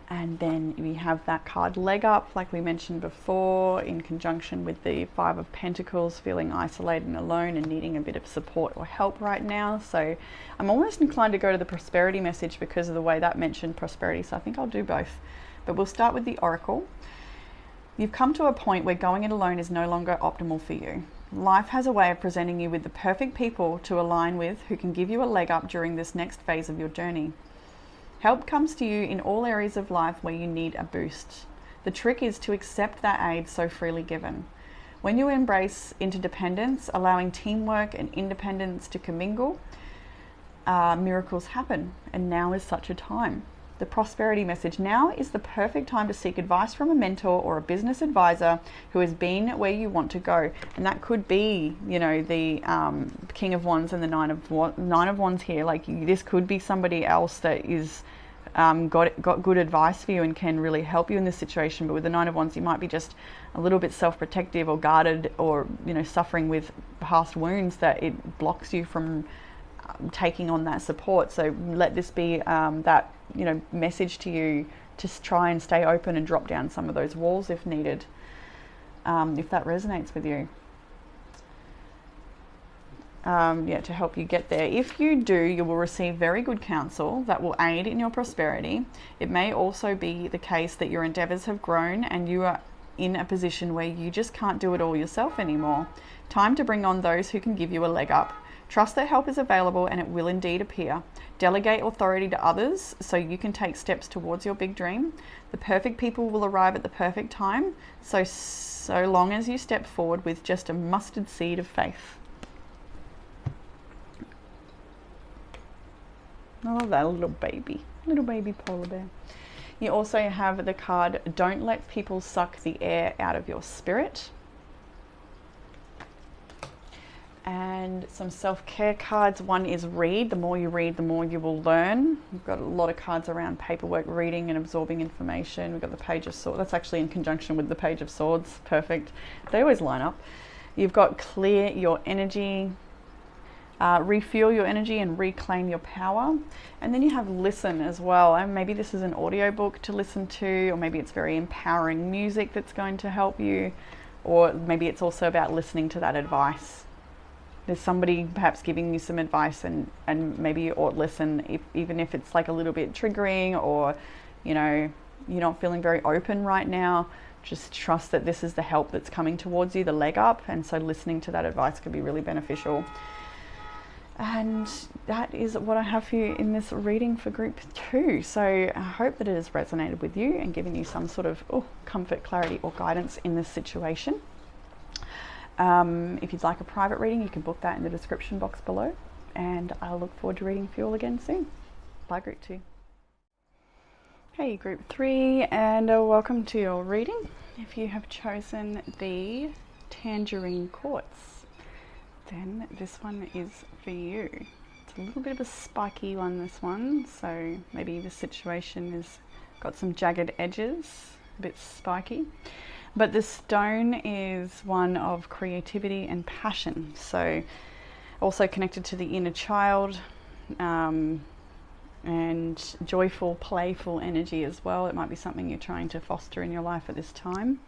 And then we have that card Leg Up, like we mentioned before, in conjunction with the Five of Pentacles, feeling isolated and alone and needing a bit of support or help right now. So I'm almost inclined to go to the prosperity message because of the way that mentioned prosperity. So I think I'll do both. But we'll start with the Oracle. You've come to a point where going it alone is no longer optimal for you. Life has a way of presenting you with the perfect people to align with who can give you a leg up during this next phase of your journey. Help comes to you in all areas of life where you need a boost. The trick is to accept that aid so freely given. When you embrace interdependence, allowing teamwork and independence to commingle, miracles happen, and now is such a time. The prosperity message. Now is the perfect time to seek advice from a mentor or a business advisor who has been where you want to go. And that could be, you know, the King of Wands and the Nine of Wands here. Like, this could be somebody else that is got good advice for you and can really help you in this situation. But with the Nine of Wands, you might be just a little bit self-protective or guarded, or, you know, suffering with past wounds that it blocks you from taking on that support. So let this be that, you know, message to you to try and stay open and drop down some of those walls if needed, if that resonates with you. To help you get there. If you do, you will receive very good counsel that will aid in your prosperity. It may also be the case that your endeavors have grown and you are in a position where you just can't do it all yourself anymore. Time to bring on those who can give you a leg up. Trust that help is available and it will indeed appear. Delegate authority to others so you can take steps towards your big dream. The perfect people will arrive at the perfect time, so long as you step forward with just a mustard seed of faith. I love that little baby polar bear. You also have the card, Don't Let People Suck the Air Out of Your Spirit. And some self-care cards. One is read. The more you read, the more you will learn. We've got a lot of cards around paperwork, reading and absorbing information. We've got the Page of Swords. That's actually in conjunction with the Page of Swords. Perfect. They always line up. You've got clear your energy. refuel your energy and reclaim your power. And then you have listen as well, and maybe this is an audiobook to listen to, or maybe it's very empowering music that's going to help you, or maybe it's also about listening to that advice. There's somebody perhaps giving you some advice, and maybe you ought listen, even if it's like a little bit triggering, or you're not feeling very open right now. Just trust that this is the help that's coming towards you, the leg up, and so listening to that advice could be really beneficial. And that is what I have for you in this reading for group 2. So I hope that it has resonated with you and given you some sort of comfort, clarity, or guidance in this situation. If you'd like a private reading, you can book that in the description box below. And I'll look forward to reading for you all again soon. Bye, group 2. Hey, group 3, and welcome to your reading. If you have chosen the Tangerine Quartz, then this one is for you. It's a little bit of a spiky one, this one, so maybe the situation has got some jagged edges, a bit spiky. But the stone is one of creativity and passion, so also connected to the inner child, and joyful, playful energy as well. It might be something you're trying to foster in your life at this time.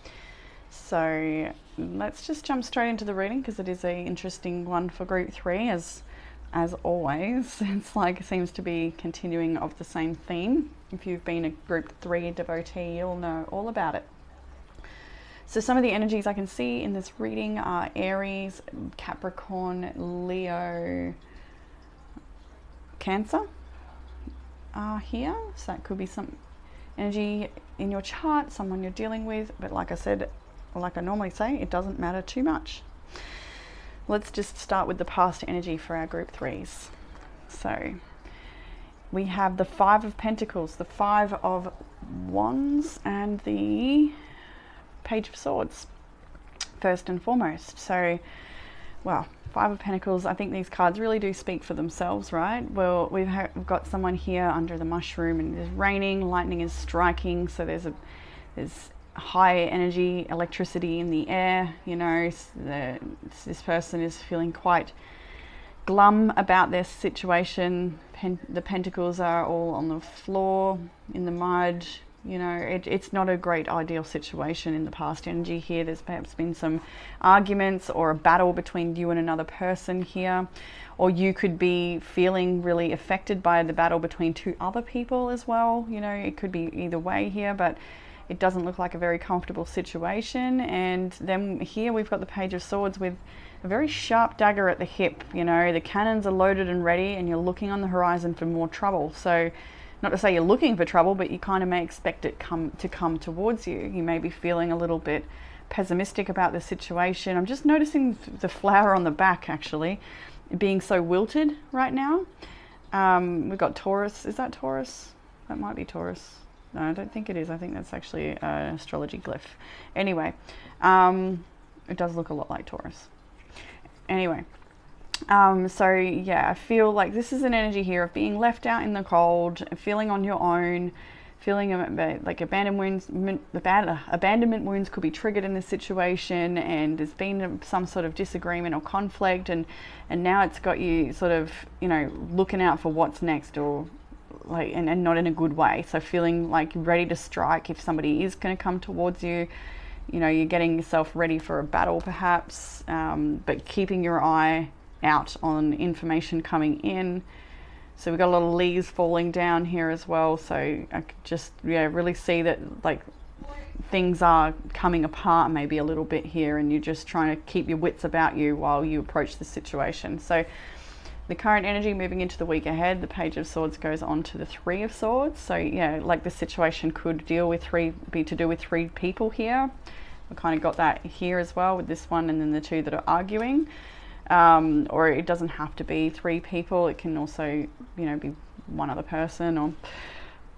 So let's just jump straight into the reading, because it is an interesting one for group 3, as always. It's like it seems to be continuing of the same theme. If you've been a group 3 devotee, you'll know all about it. So some of the energies I can see in this reading are Aries, Capricorn, Leo, Cancer are here. So that could be some energy in your chart, someone you're dealing with, but like I said, like I normally say, it doesn't matter too much. Let's just start with the past energy for our group 3s. So we have the 5 of Pentacles, the 5 of Wands, and the Page of Swords, first and foremost. So, well, 5 of Pentacles, I think these cards really do speak for themselves, right? Well, we've got someone here under the mushroom, and it's raining, lightning is striking, so there's high energy, electricity in the air, this person is feeling quite glum about their situation. The pentacles are all on the floor, in the mud. It's not a great ideal situation in the past energy here. There's perhaps been some arguments or a battle between you and another person here, or you could be feeling really affected by the battle between 2 other people as well. It could be either way here, but it doesn't look like a very comfortable situation. And then here we've got the Page of Swords with a very sharp dagger at the hip. The cannons are loaded and ready, and you're looking on the horizon for more trouble. So not to say you're looking for trouble, but you kind of may expect it to come towards you. You may be feeling a little bit pessimistic about the situation. I'm just noticing the flower on the back actually being so wilted right now. We've got Taurus. Is that Taurus? That might be Taurus. No, I don't think it is. I think that's actually an astrology glyph. Anyway, it does look a lot like Taurus. Anyway. So yeah, I feel like this is an energy here of being left out in the cold, feeling on your own, feeling like abandonment wounds could be triggered in this situation, and there's been some sort of disagreement or conflict, and now it's got you sort of looking out for what's next, or like and not in a good way. So feeling like ready to strike if somebody is going to come towards you. You're getting yourself ready for a battle perhaps, but keeping your eye out on information coming in. So we've got a lot of leaves falling down here as well, so I could just really see that like things are coming apart maybe a little bit here, and you're just trying to keep your wits about you while you approach the situation. So the current energy moving into the week ahead, the Page of Swords goes on to the 3 of Swords. So like the situation could be to do with 3 people here. I kind of got that here as well with this one, and then the 2 that are arguing. Or it doesn't have to be 3 people. It can also, be one other person or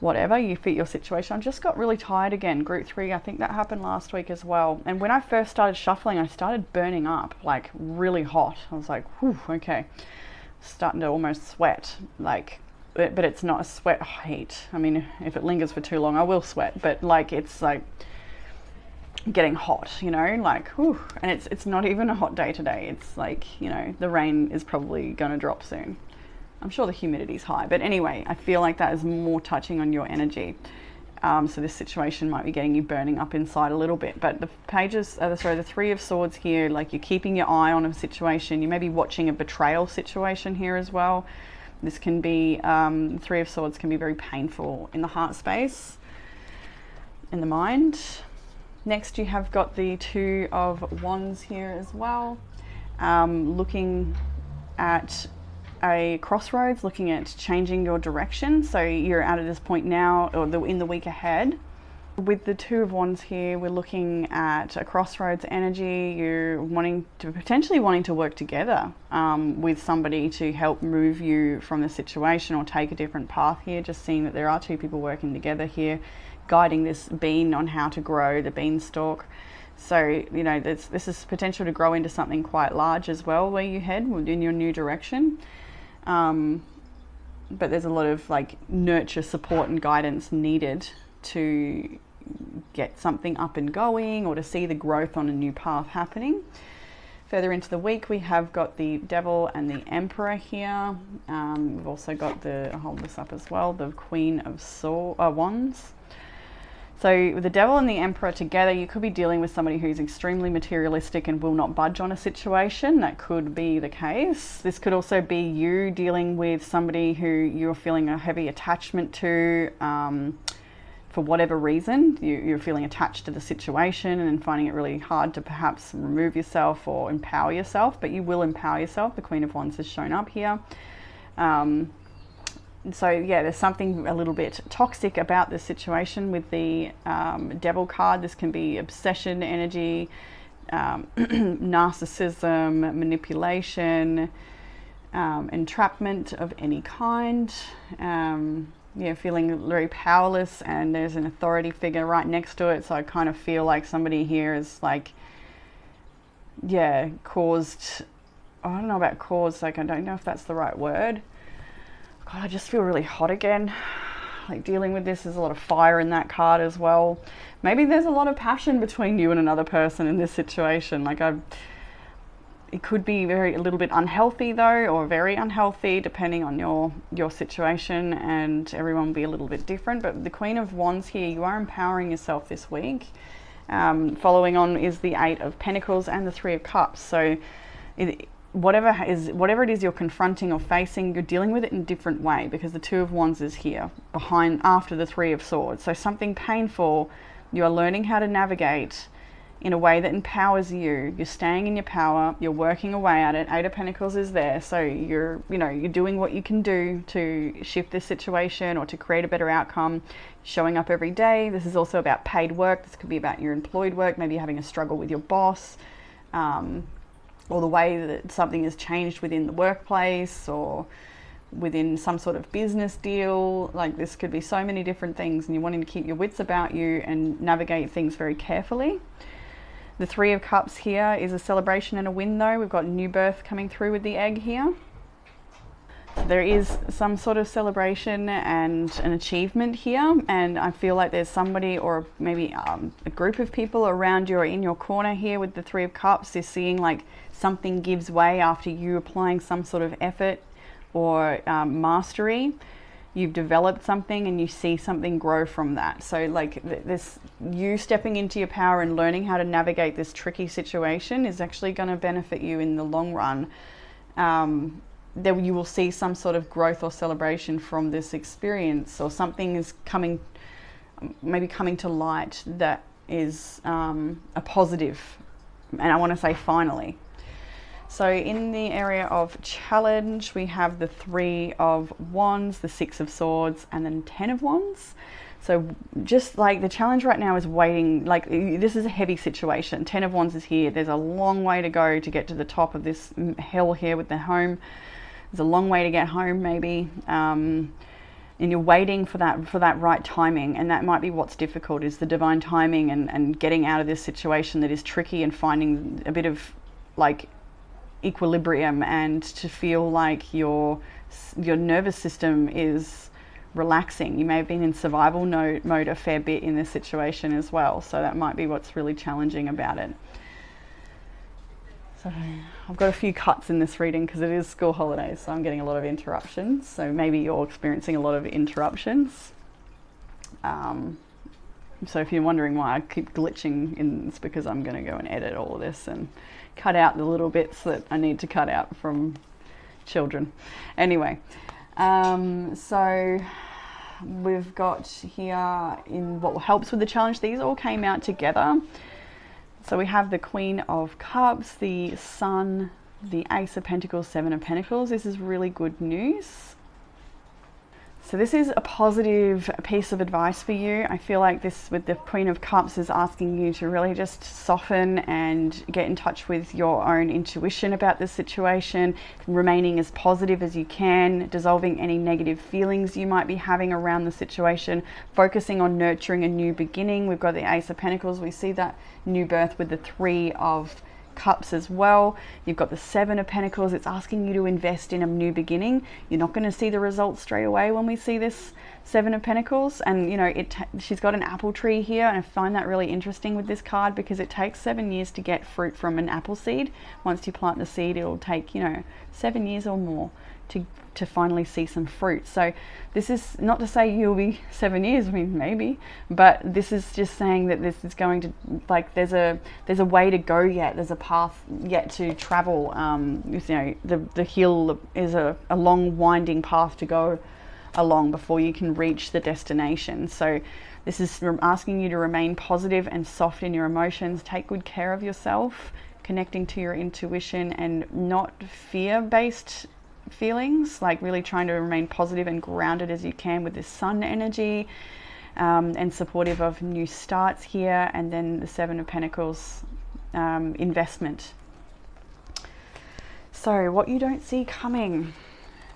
whatever. You fit your situation. I just got really tired again. Group 3, I think that happened last week as well. And when I first started shuffling, I started burning up, like really hot. I was like, whew, okay. Starting to almost sweat, like, but it's not a sweat heat. I mean, if it lingers for too long, I will sweat, but like, it's like, getting hot, you know, like, whew, and it's not even a hot day today. It's like, you know, the rain is probably going to drop soon. I'm sure the humidity's high, but anyway, I feel like that is more touching on your energy. So this situation might be getting you burning up inside a little bit. But the the Three of Swords here, like you're keeping your eye on a situation. You may be watching a betrayal situation here as well. This can be, Three of Swords can be very painful in the heart space, in the mind. Next, you have got the Two of Wands here as well. Looking at a crossroads, looking at changing your direction. So you're out at this point now, or in the week ahead. With the Two of Wands here, we're looking at a crossroads energy. You're potentially wanting to work together with somebody to help move you from the situation or take a different path here. Just seeing that there are two people working together here, guiding this bean on how to grow, the beanstalk. So, you know, this is potential to grow into something quite large as well where you head in your new direction. But there's a lot of like nurture, support and guidance needed to get something up and going or to see the growth on a new path happening. Further into the week, we have got the Devil and the Emperor here. We've also got I'll hold this up as well, the Queen of Wands. So with the Devil and the Emperor together, you could be dealing with somebody who's extremely materialistic and will not budge on a situation. That could be the case. This could also be you dealing with somebody who you're feeling a heavy attachment to for whatever reason. You're feeling attached to the situation and finding it really hard to perhaps remove yourself or empower yourself, but you will empower yourself. The Queen of Wands has shown up here. So yeah, there's something a little bit toxic about this situation with the Devil card. This can be obsession energy, narcissism, manipulation, entrapment of any kind. Yeah, feeling very powerless, and there's an authority figure right next to it. So I kind of feel like somebody here is like, yeah, caused, I don't know about caused, like I don't know if that's the right word. God, I just feel really hot again. Like dealing with this, there's a lot of fire in that card as well. Maybe there's a lot of passion between you and another person in this situation. Like it could be a little bit unhealthy though, or very unhealthy depending on your situation, and everyone will be a little bit different. But the Queen of Wands here, you are empowering yourself this week. Following on is the Eight of Pentacles and the Three of Cups. So whatever it is you're confronting or facing, you're dealing with it in a different way, because the Two of Wands is here after the Three of Swords. So something painful, you are learning how to navigate in a way that empowers you. You're staying in your power, you're working away at it. Eight of Pentacles is there, so you're doing what you can do to shift this situation or to create a better outcome, showing up every day. This is also about paid work. This could be about your employed work, maybe having a struggle with your boss, or the way that something has changed within the workplace or within some sort of business deal. Like this could be so many different things, and you're wanting to keep your wits about you and navigate things very carefully. The Three of Cups here is a celebration and a win though. We've got new birth coming through with the egg here. There is some sort of celebration and an achievement here, and I feel like there's somebody or maybe a group of people around you or in your corner here with the Three of Cups. They're seeing like something gives way after you applying some sort of effort or mastery. You've developed something and you see something grow from that. So like this, you stepping into your power and learning how to navigate this tricky situation is actually going to benefit you in the long run. That you will see some sort of growth or celebration from this experience, or something is coming to light that is a positive, and I want to say finally. So in the area of challenge, we have the Three of Wands, the Six of Swords, and then 10 of Wands. So just like the challenge right now is waiting, like this is a heavy situation. 10 of Wands is here. There's a long way to go to get to the top of this hill here with the home. There's a long way to get home maybe. And you're waiting for that right timing, and that might be what's difficult, is the divine timing and getting out of this situation that is tricky, and finding a bit of like equilibrium, and to feel like your nervous system is relaxing. You may have been in survival mode a fair bit in this situation as well, so that might be what's really challenging about it. So I've got a few cuts in this reading because it is school holidays, so I'm getting a lot of interruptions, so maybe you're experiencing a lot of interruptions. So if you're wondering why I keep glitching, it's because I'm going to go and edit all of this and cut out the little bits that I need to cut out from children. Anyway, so we've got here in what helps with the challenge, these all came out together. So we have the Queen of Cups, the Sun, the Ace of Pentacles, Seven of Pentacles. This is really good news. So this is a positive piece of advice for you. I feel like this with the Queen of Cups is asking you to really just soften and get in touch with your own intuition about this situation, remaining as positive as you can, dissolving any negative feelings you might be having around the situation, focusing on nurturing a new beginning. We've got the Ace of Pentacles. We see that new birth with the Three of Cups as well. You've got the Seven of Pentacles. It's asking you to invest in a new beginning. You're not going to see the results straight away when we see this Seven of Pentacles, and you know she's got an apple tree here, and I find that really interesting with this card because it takes 7 years to get fruit from an apple seed. Once you plant the seed, it'll take 7 years or more to finally see some fruit. So this is not to say you'll be 7 years, I mean maybe, but this is just saying that this is going to, like, there's a way to go yet, there's a path yet to travel. The hill is a long winding path to go along before you can reach the destination. So this is asking you to remain positive and soft in your emotions, take good care of yourself, connecting to your intuition and not fear-based feelings, like really trying to remain positive and grounded as you can with this Sun energy, and supportive of new starts here. And then the Seven of Pentacles, investment. So what you don't see coming,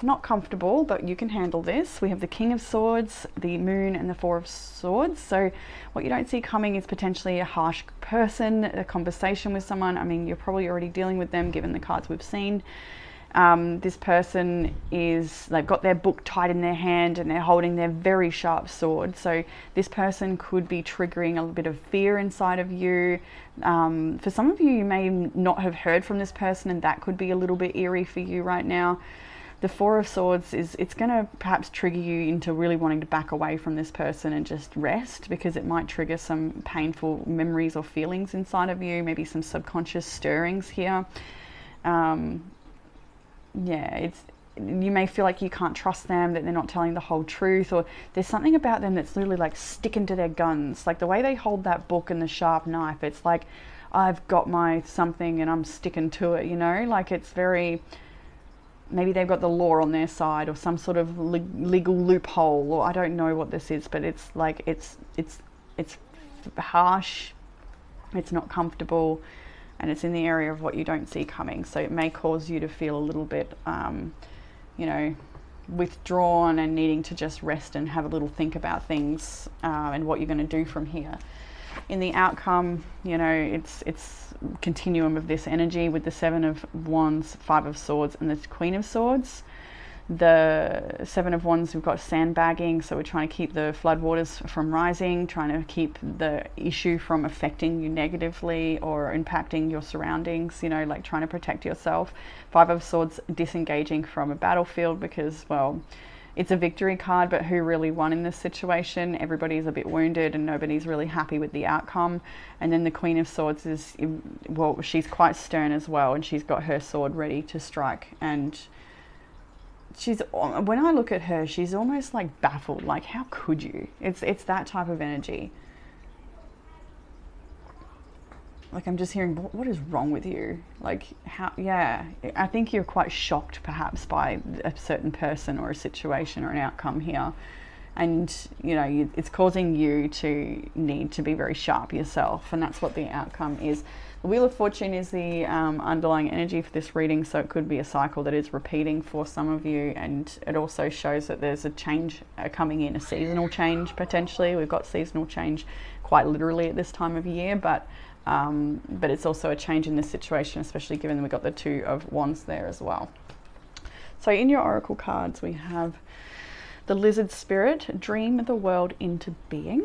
not comfortable, but you can handle this. We have the King of Swords, the Moon, and the Four of Swords. So what you don't see coming is potentially a harsh person, a conversation with someone. I mean, you're probably already dealing with them given the cards we've seen. This person they've got their book tight in their hand and they're holding their very sharp sword. So this person could be triggering a bit of fear inside of you. For some of you, you may not have heard from this person, and that could be a little bit eerie for you right now. The Four of Swords it's going to perhaps trigger you into really wanting to back away from this person and just rest, because it might trigger some painful memories or feelings inside of you, maybe some subconscious stirrings here. You may feel like you can't trust them, that they're not telling the whole truth, or there's something about them that's literally like sticking to their guns. Like the way they hold that book and the sharp knife, it's like, I've got my something and I'm sticking to it, like it's very, maybe they've got the law on their side or some sort of legal loophole, or I don't know what this is, but it's like, it's harsh, it's not comfortable, and it's in the area of what you don't see coming. So it may cause you to feel a little bit, withdrawn and needing to just rest and have a little think about things, and what you're going to do from here. In the outcome, it's continuum of this energy with the Seven of Wands, Five of Swords, and the Queen of Swords. The Seven of Wands, we've got sandbagging, so we're trying to keep the floodwaters from rising, trying to keep the issue from affecting you negatively or impacting your surroundings, like trying to protect yourself. Five of Swords, disengaging from a battlefield because, well, it's a victory card, but who really won in this situation? Everybody's a bit wounded and nobody's really happy with the outcome. And then the Queen of Swords is, well, she's quite stern as well, and she's got her sword ready to strike, and when I look at her, she's almost like baffled, like how could you? It's that type of energy. Like I'm just hearing, what is wrong with you? Like how, yeah, I think you're quite shocked perhaps by a certain person or a situation or an outcome here. And it's causing you to need to be very sharp yourself, and that's what the outcome is. The Wheel of Fortune is the underlying energy for this reading, so it could be a cycle that is repeating for some of you, and it also shows that there's a change coming in, a seasonal change potentially. We've got seasonal change quite literally at this time of year, but it's also a change in this situation, especially given that we've got the Two of Wands there as well. So in your oracle cards, we have The lizard spirit, dream the world into being.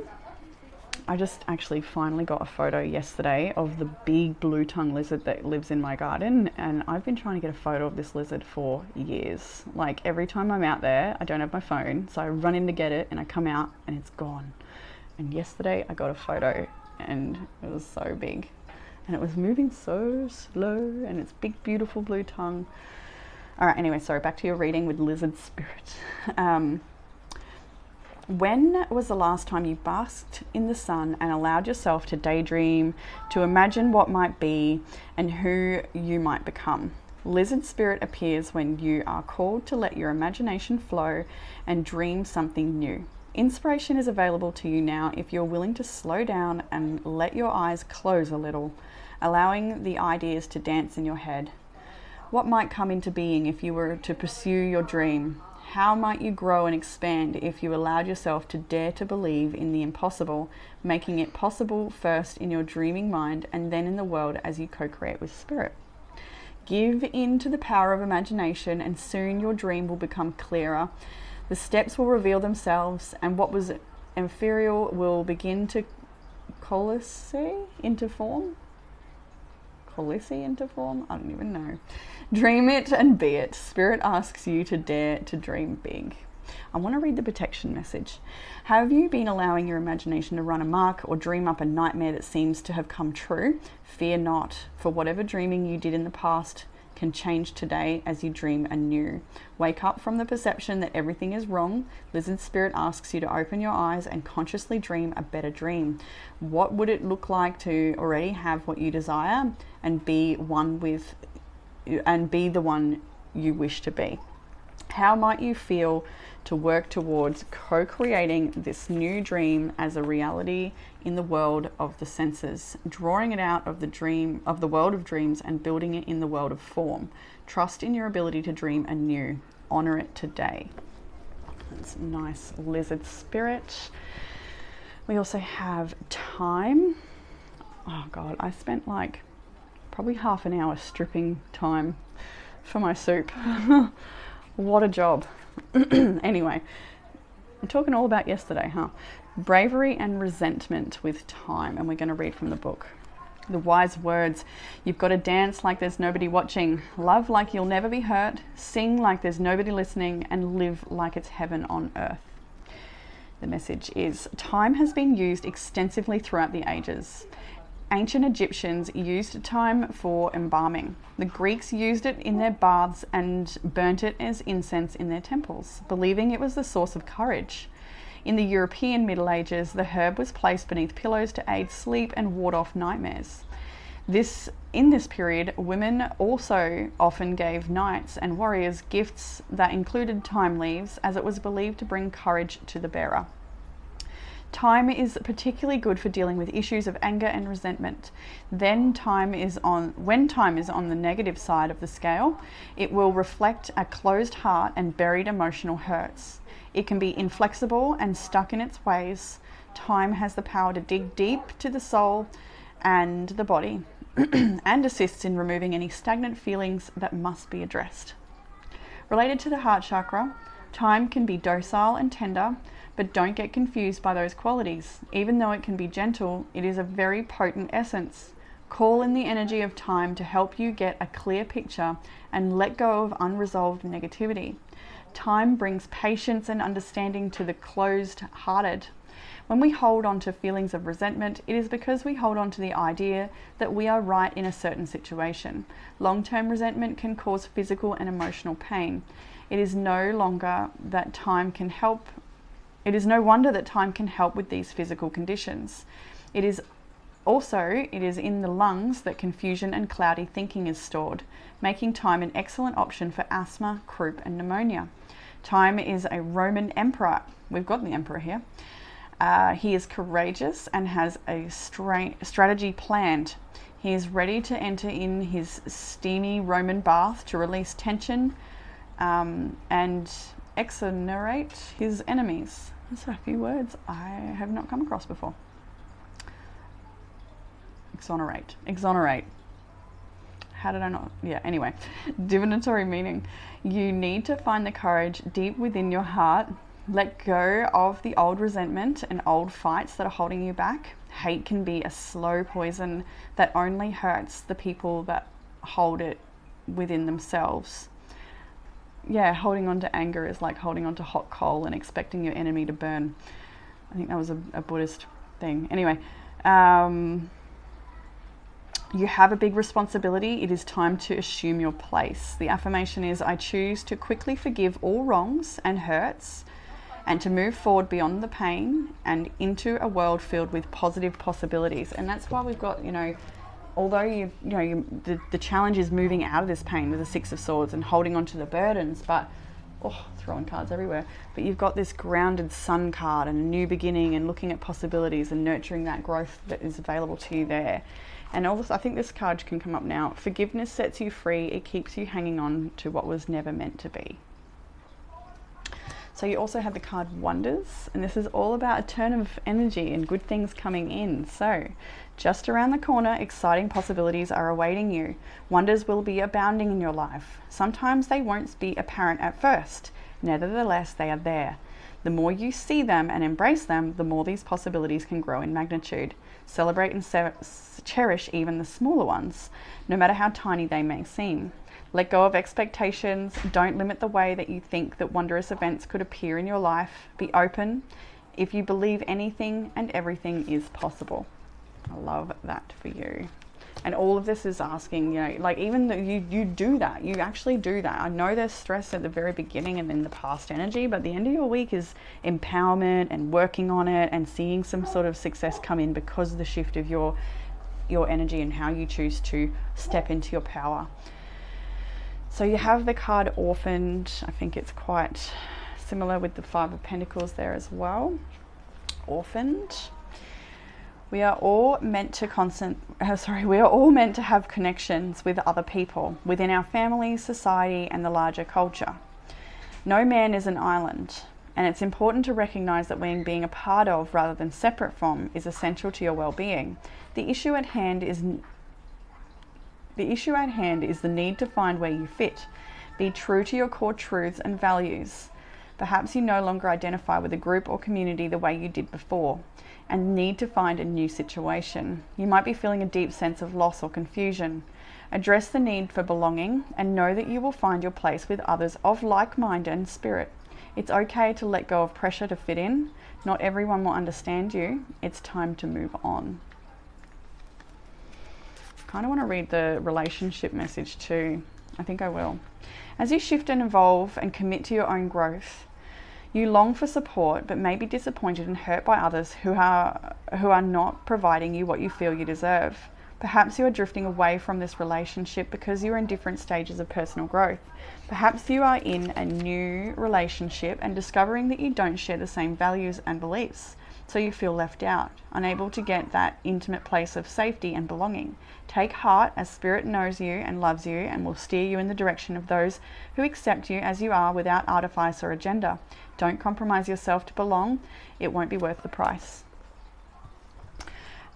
I just actually finally got a photo yesterday of the big blue tongue lizard that lives in my garden, and I've been trying to get a photo of this lizard for years. Like every time I'm out there, I don't have my phone, so I run in to get it and I come out and it's gone. And yesterday I got a photo and it was so big and it was moving so slow, and its big beautiful blue tongue. All right, anyway, sorry, back to your reading with lizard spirit. When was the last time you basked in the sun and allowed yourself to daydream, to imagine what might be and who you might become? Lizard spirit appears when you are called to let your imagination flow and dream something new. Inspiration is available to you now if you're willing to slow down and let your eyes close a little, allowing the ideas to dance in your head. What might come into being if you were to pursue your dream? How might you grow and expand if you allowed yourself to dare to believe in the impossible, making it possible first in your dreaming mind and then in the world as you co-create with spirit? Give in to the power of imagination and soon your dream will become clearer. The steps will reveal themselves and what was ethereal will begin to coalesce into form. I don't even know. Dream it and be it. Spirit asks you to dare to dream big. I want to read the protection message. Have you been allowing your imagination to run amok or dream up a nightmare that seems to have come true? Fear not, for whatever dreaming you did in the past can change today as you dream anew. Wake up from the perception that everything is wrong. Lizard spirit asks you to open your eyes and consciously dream a better dream. What would it look like to already have what you desire and be the one you wish to be? How might you feel to work towards co-creating this new dream as a reality in the world of the senses, drawing it out of the world of dreams and building it in the world of form? Trust in your ability to dream anew. Honor it today. That's nice. Lizard spirit. We also have time. Oh God, I spent like probably half an hour stripping thyme for my soup. What a job. Anyway, I'm talking all about yesterday, huh? Bravery and resentment with time, and we're going to read from the book. The wise words. You've got to dance like there's nobody watching, love like you'll never be hurt, sing like there's nobody listening, and live like it's heaven on earth. The message is, time has been used extensively throughout the ages. Ancient Egyptians used time for embalming. The Greeks used it in their baths and burnt it as incense in their temples, believing it was the source of courage. In the European Middle Ages, the herb was placed beneath pillows to aid sleep and ward off nightmares. In this period, women also often gave knights and warriors gifts that included thyme leaves, as it was believed to bring courage to the bearer. Time is particularly good for dealing with issues of anger and resentment. When time is on the negative side of the scale, it will reflect a closed heart and buried emotional hurts. It can be inflexible and stuck in its ways. Time has the power to dig deep to the soul and the body and assists in removing any stagnant feelings that must be addressed. Related to the heart chakra, time can be docile and tender, but don't get confused by those qualities. Even though it can be gentle, it is a very potent essence. Call in the energy of time to help you get a clear picture and let go of unresolved negativity. Time brings patience and understanding to the closed-hearted. When we hold on to feelings of resentment, it is because we hold on to the idea that we are right in a certain situation. Long-term resentment can cause physical and emotional pain. It is no wonder that time can help with these physical conditions. It is in the lungs that confusion and cloudy thinking is stored, making time an excellent option for asthma, croup, and pneumonia. Time is a Roman emperor. We've got the emperor here. He is courageous and has a strategy planned. He is ready to enter in his steamy Roman bath to release tension and exonerate his enemies. Those are a few words I have not come across before. Exonerate. How did I not? Yeah, anyway. Divinatory meaning. You need to find the courage deep within your heart Let go of the old resentment and old fights that are holding you back. Hate can be a slow poison that only hurts the people that hold it within themselves. Yeah, holding on to anger is like holding on to hot coal and expecting your enemy to burn. I think that was a Buddhist thing. Anyway, you have a big responsibility. It is time to assume your place. The affirmation is, I choose to quickly forgive all wrongs and hurts and to move forward beyond the pain and into a world filled with positive possibilities. And that's why we've got, although the challenge is moving out of this pain with the Six of Swords and holding on to the burdens, but throwing cards everywhere. But you've got this grounded sun card and a new beginning and looking at possibilities and nurturing that growth that is available to you there. And also, I think this card can come up now. Forgiveness sets you free. It keeps you hanging on to what was never meant to be. So you also have the card Wonders, and this is all about a turn of energy and good things coming in. So just around the corner, exciting possibilities are awaiting you. Wonders will be abounding in your life. Sometimes they won't be apparent at first. Nevertheless, they are there. The more you see them and embrace them, the more these possibilities can grow in magnitude. Celebrate and cherish even the smaller ones, no matter how tiny they may seem. Let go of expectations. Don't limit the way that you think that wondrous events could appear in your life. Be open. If you believe anything and everything is possible. I love that for you. And all of this is asking, even though you do that, you actually do that. I know there's stress at the very beginning and then the past energy, but the end of your week is empowerment and working on it and seeing some sort of success come in because of the shift of your energy and how you choose to step into your power. So you have the card Orphaned. I think it's quite similar with the Five of Pentacles there as well. Orphaned. We are all meant to have connections with other people within our family, society, and the larger culture. No man is an island, and it's important to recognize that being a part of rather than separate from is essential to your well-being. The issue at hand is the need to find where you fit. Be true to your core truths and values. Perhaps you no longer identify with a group or community the way you did before and need to find a new situation. You might be feeling a deep sense of loss or confusion. Address the need for belonging and know that you will find your place with others of like mind and spirit. It's okay to let go of pressure to fit in. Not everyone will understand you. It's time to move on. I kind of want to read the relationship message too. I think I will. As you shift and evolve and commit to your own growth, you long for support but may be disappointed and hurt by others who are not providing you what you feel you deserve. Perhaps you are drifting away from this relationship because you're in different stages of personal growth. Perhaps you are in a new relationship and discovering that you don't share the same values and beliefs, so you feel left out, unable to get that intimate place of safety and belonging. Take heart, as Spirit knows you and loves you and will steer you in the direction of those who accept you as you are without artifice or agenda. Don't compromise yourself to belong. It won't be worth the price.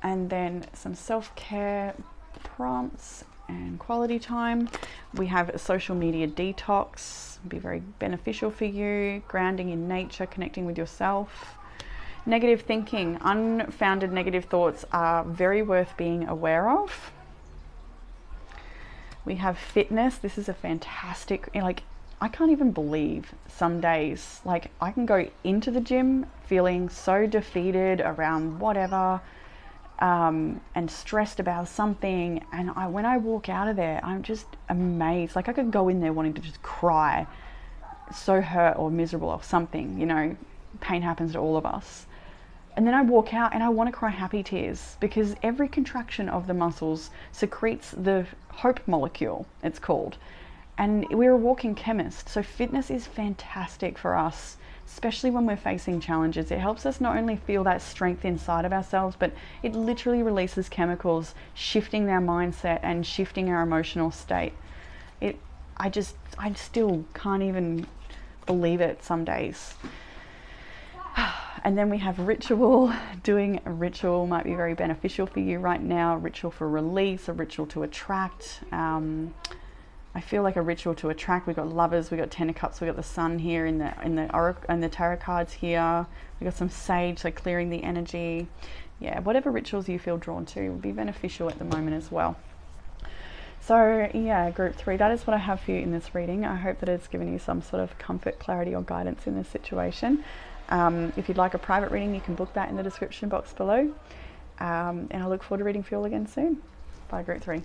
And then some self-care prompts and quality time. We have a social media detox. It'll be very beneficial for you. Grounding in nature, connecting with yourself. Negative thinking. Unfounded negative thoughts are very worth being aware of. We have fitness. This is a fantastic, I can't even believe some days, I can go into the gym feeling so defeated around whatever, and stressed about something. And when I walk out of there, I'm just amazed. I could go in there wanting to just cry, so hurt or miserable or something, pain happens to all of us. And then I walk out and I want to cry happy tears because every contraction of the muscles secretes the hope molecule, it's called. And we're a walking chemist. So fitness is fantastic for us, especially when we're facing challenges. It helps us not only feel that strength inside of ourselves, but it literally releases chemicals, shifting our mindset and shifting our emotional state. I still can't even believe it some days. And then we have ritual. Doing a ritual might be very beneficial for you right now. A ritual for release, a ritual to attract. I feel like a ritual to attract. We've got Lovers, we've got Ten of Cups, we've got the Sun here in the oracle and the tarot cards here. We've got some Sage, so clearing the energy. Yeah, whatever rituals you feel drawn to would be beneficial at the moment as well. So yeah, group 3, that is what I have for you in this reading. I hope that it's given you some sort of comfort, clarity or guidance in this situation. If you'd like a private reading, you can book that in the description box below. And I look forward to reading for you all again soon. Bye, group 3.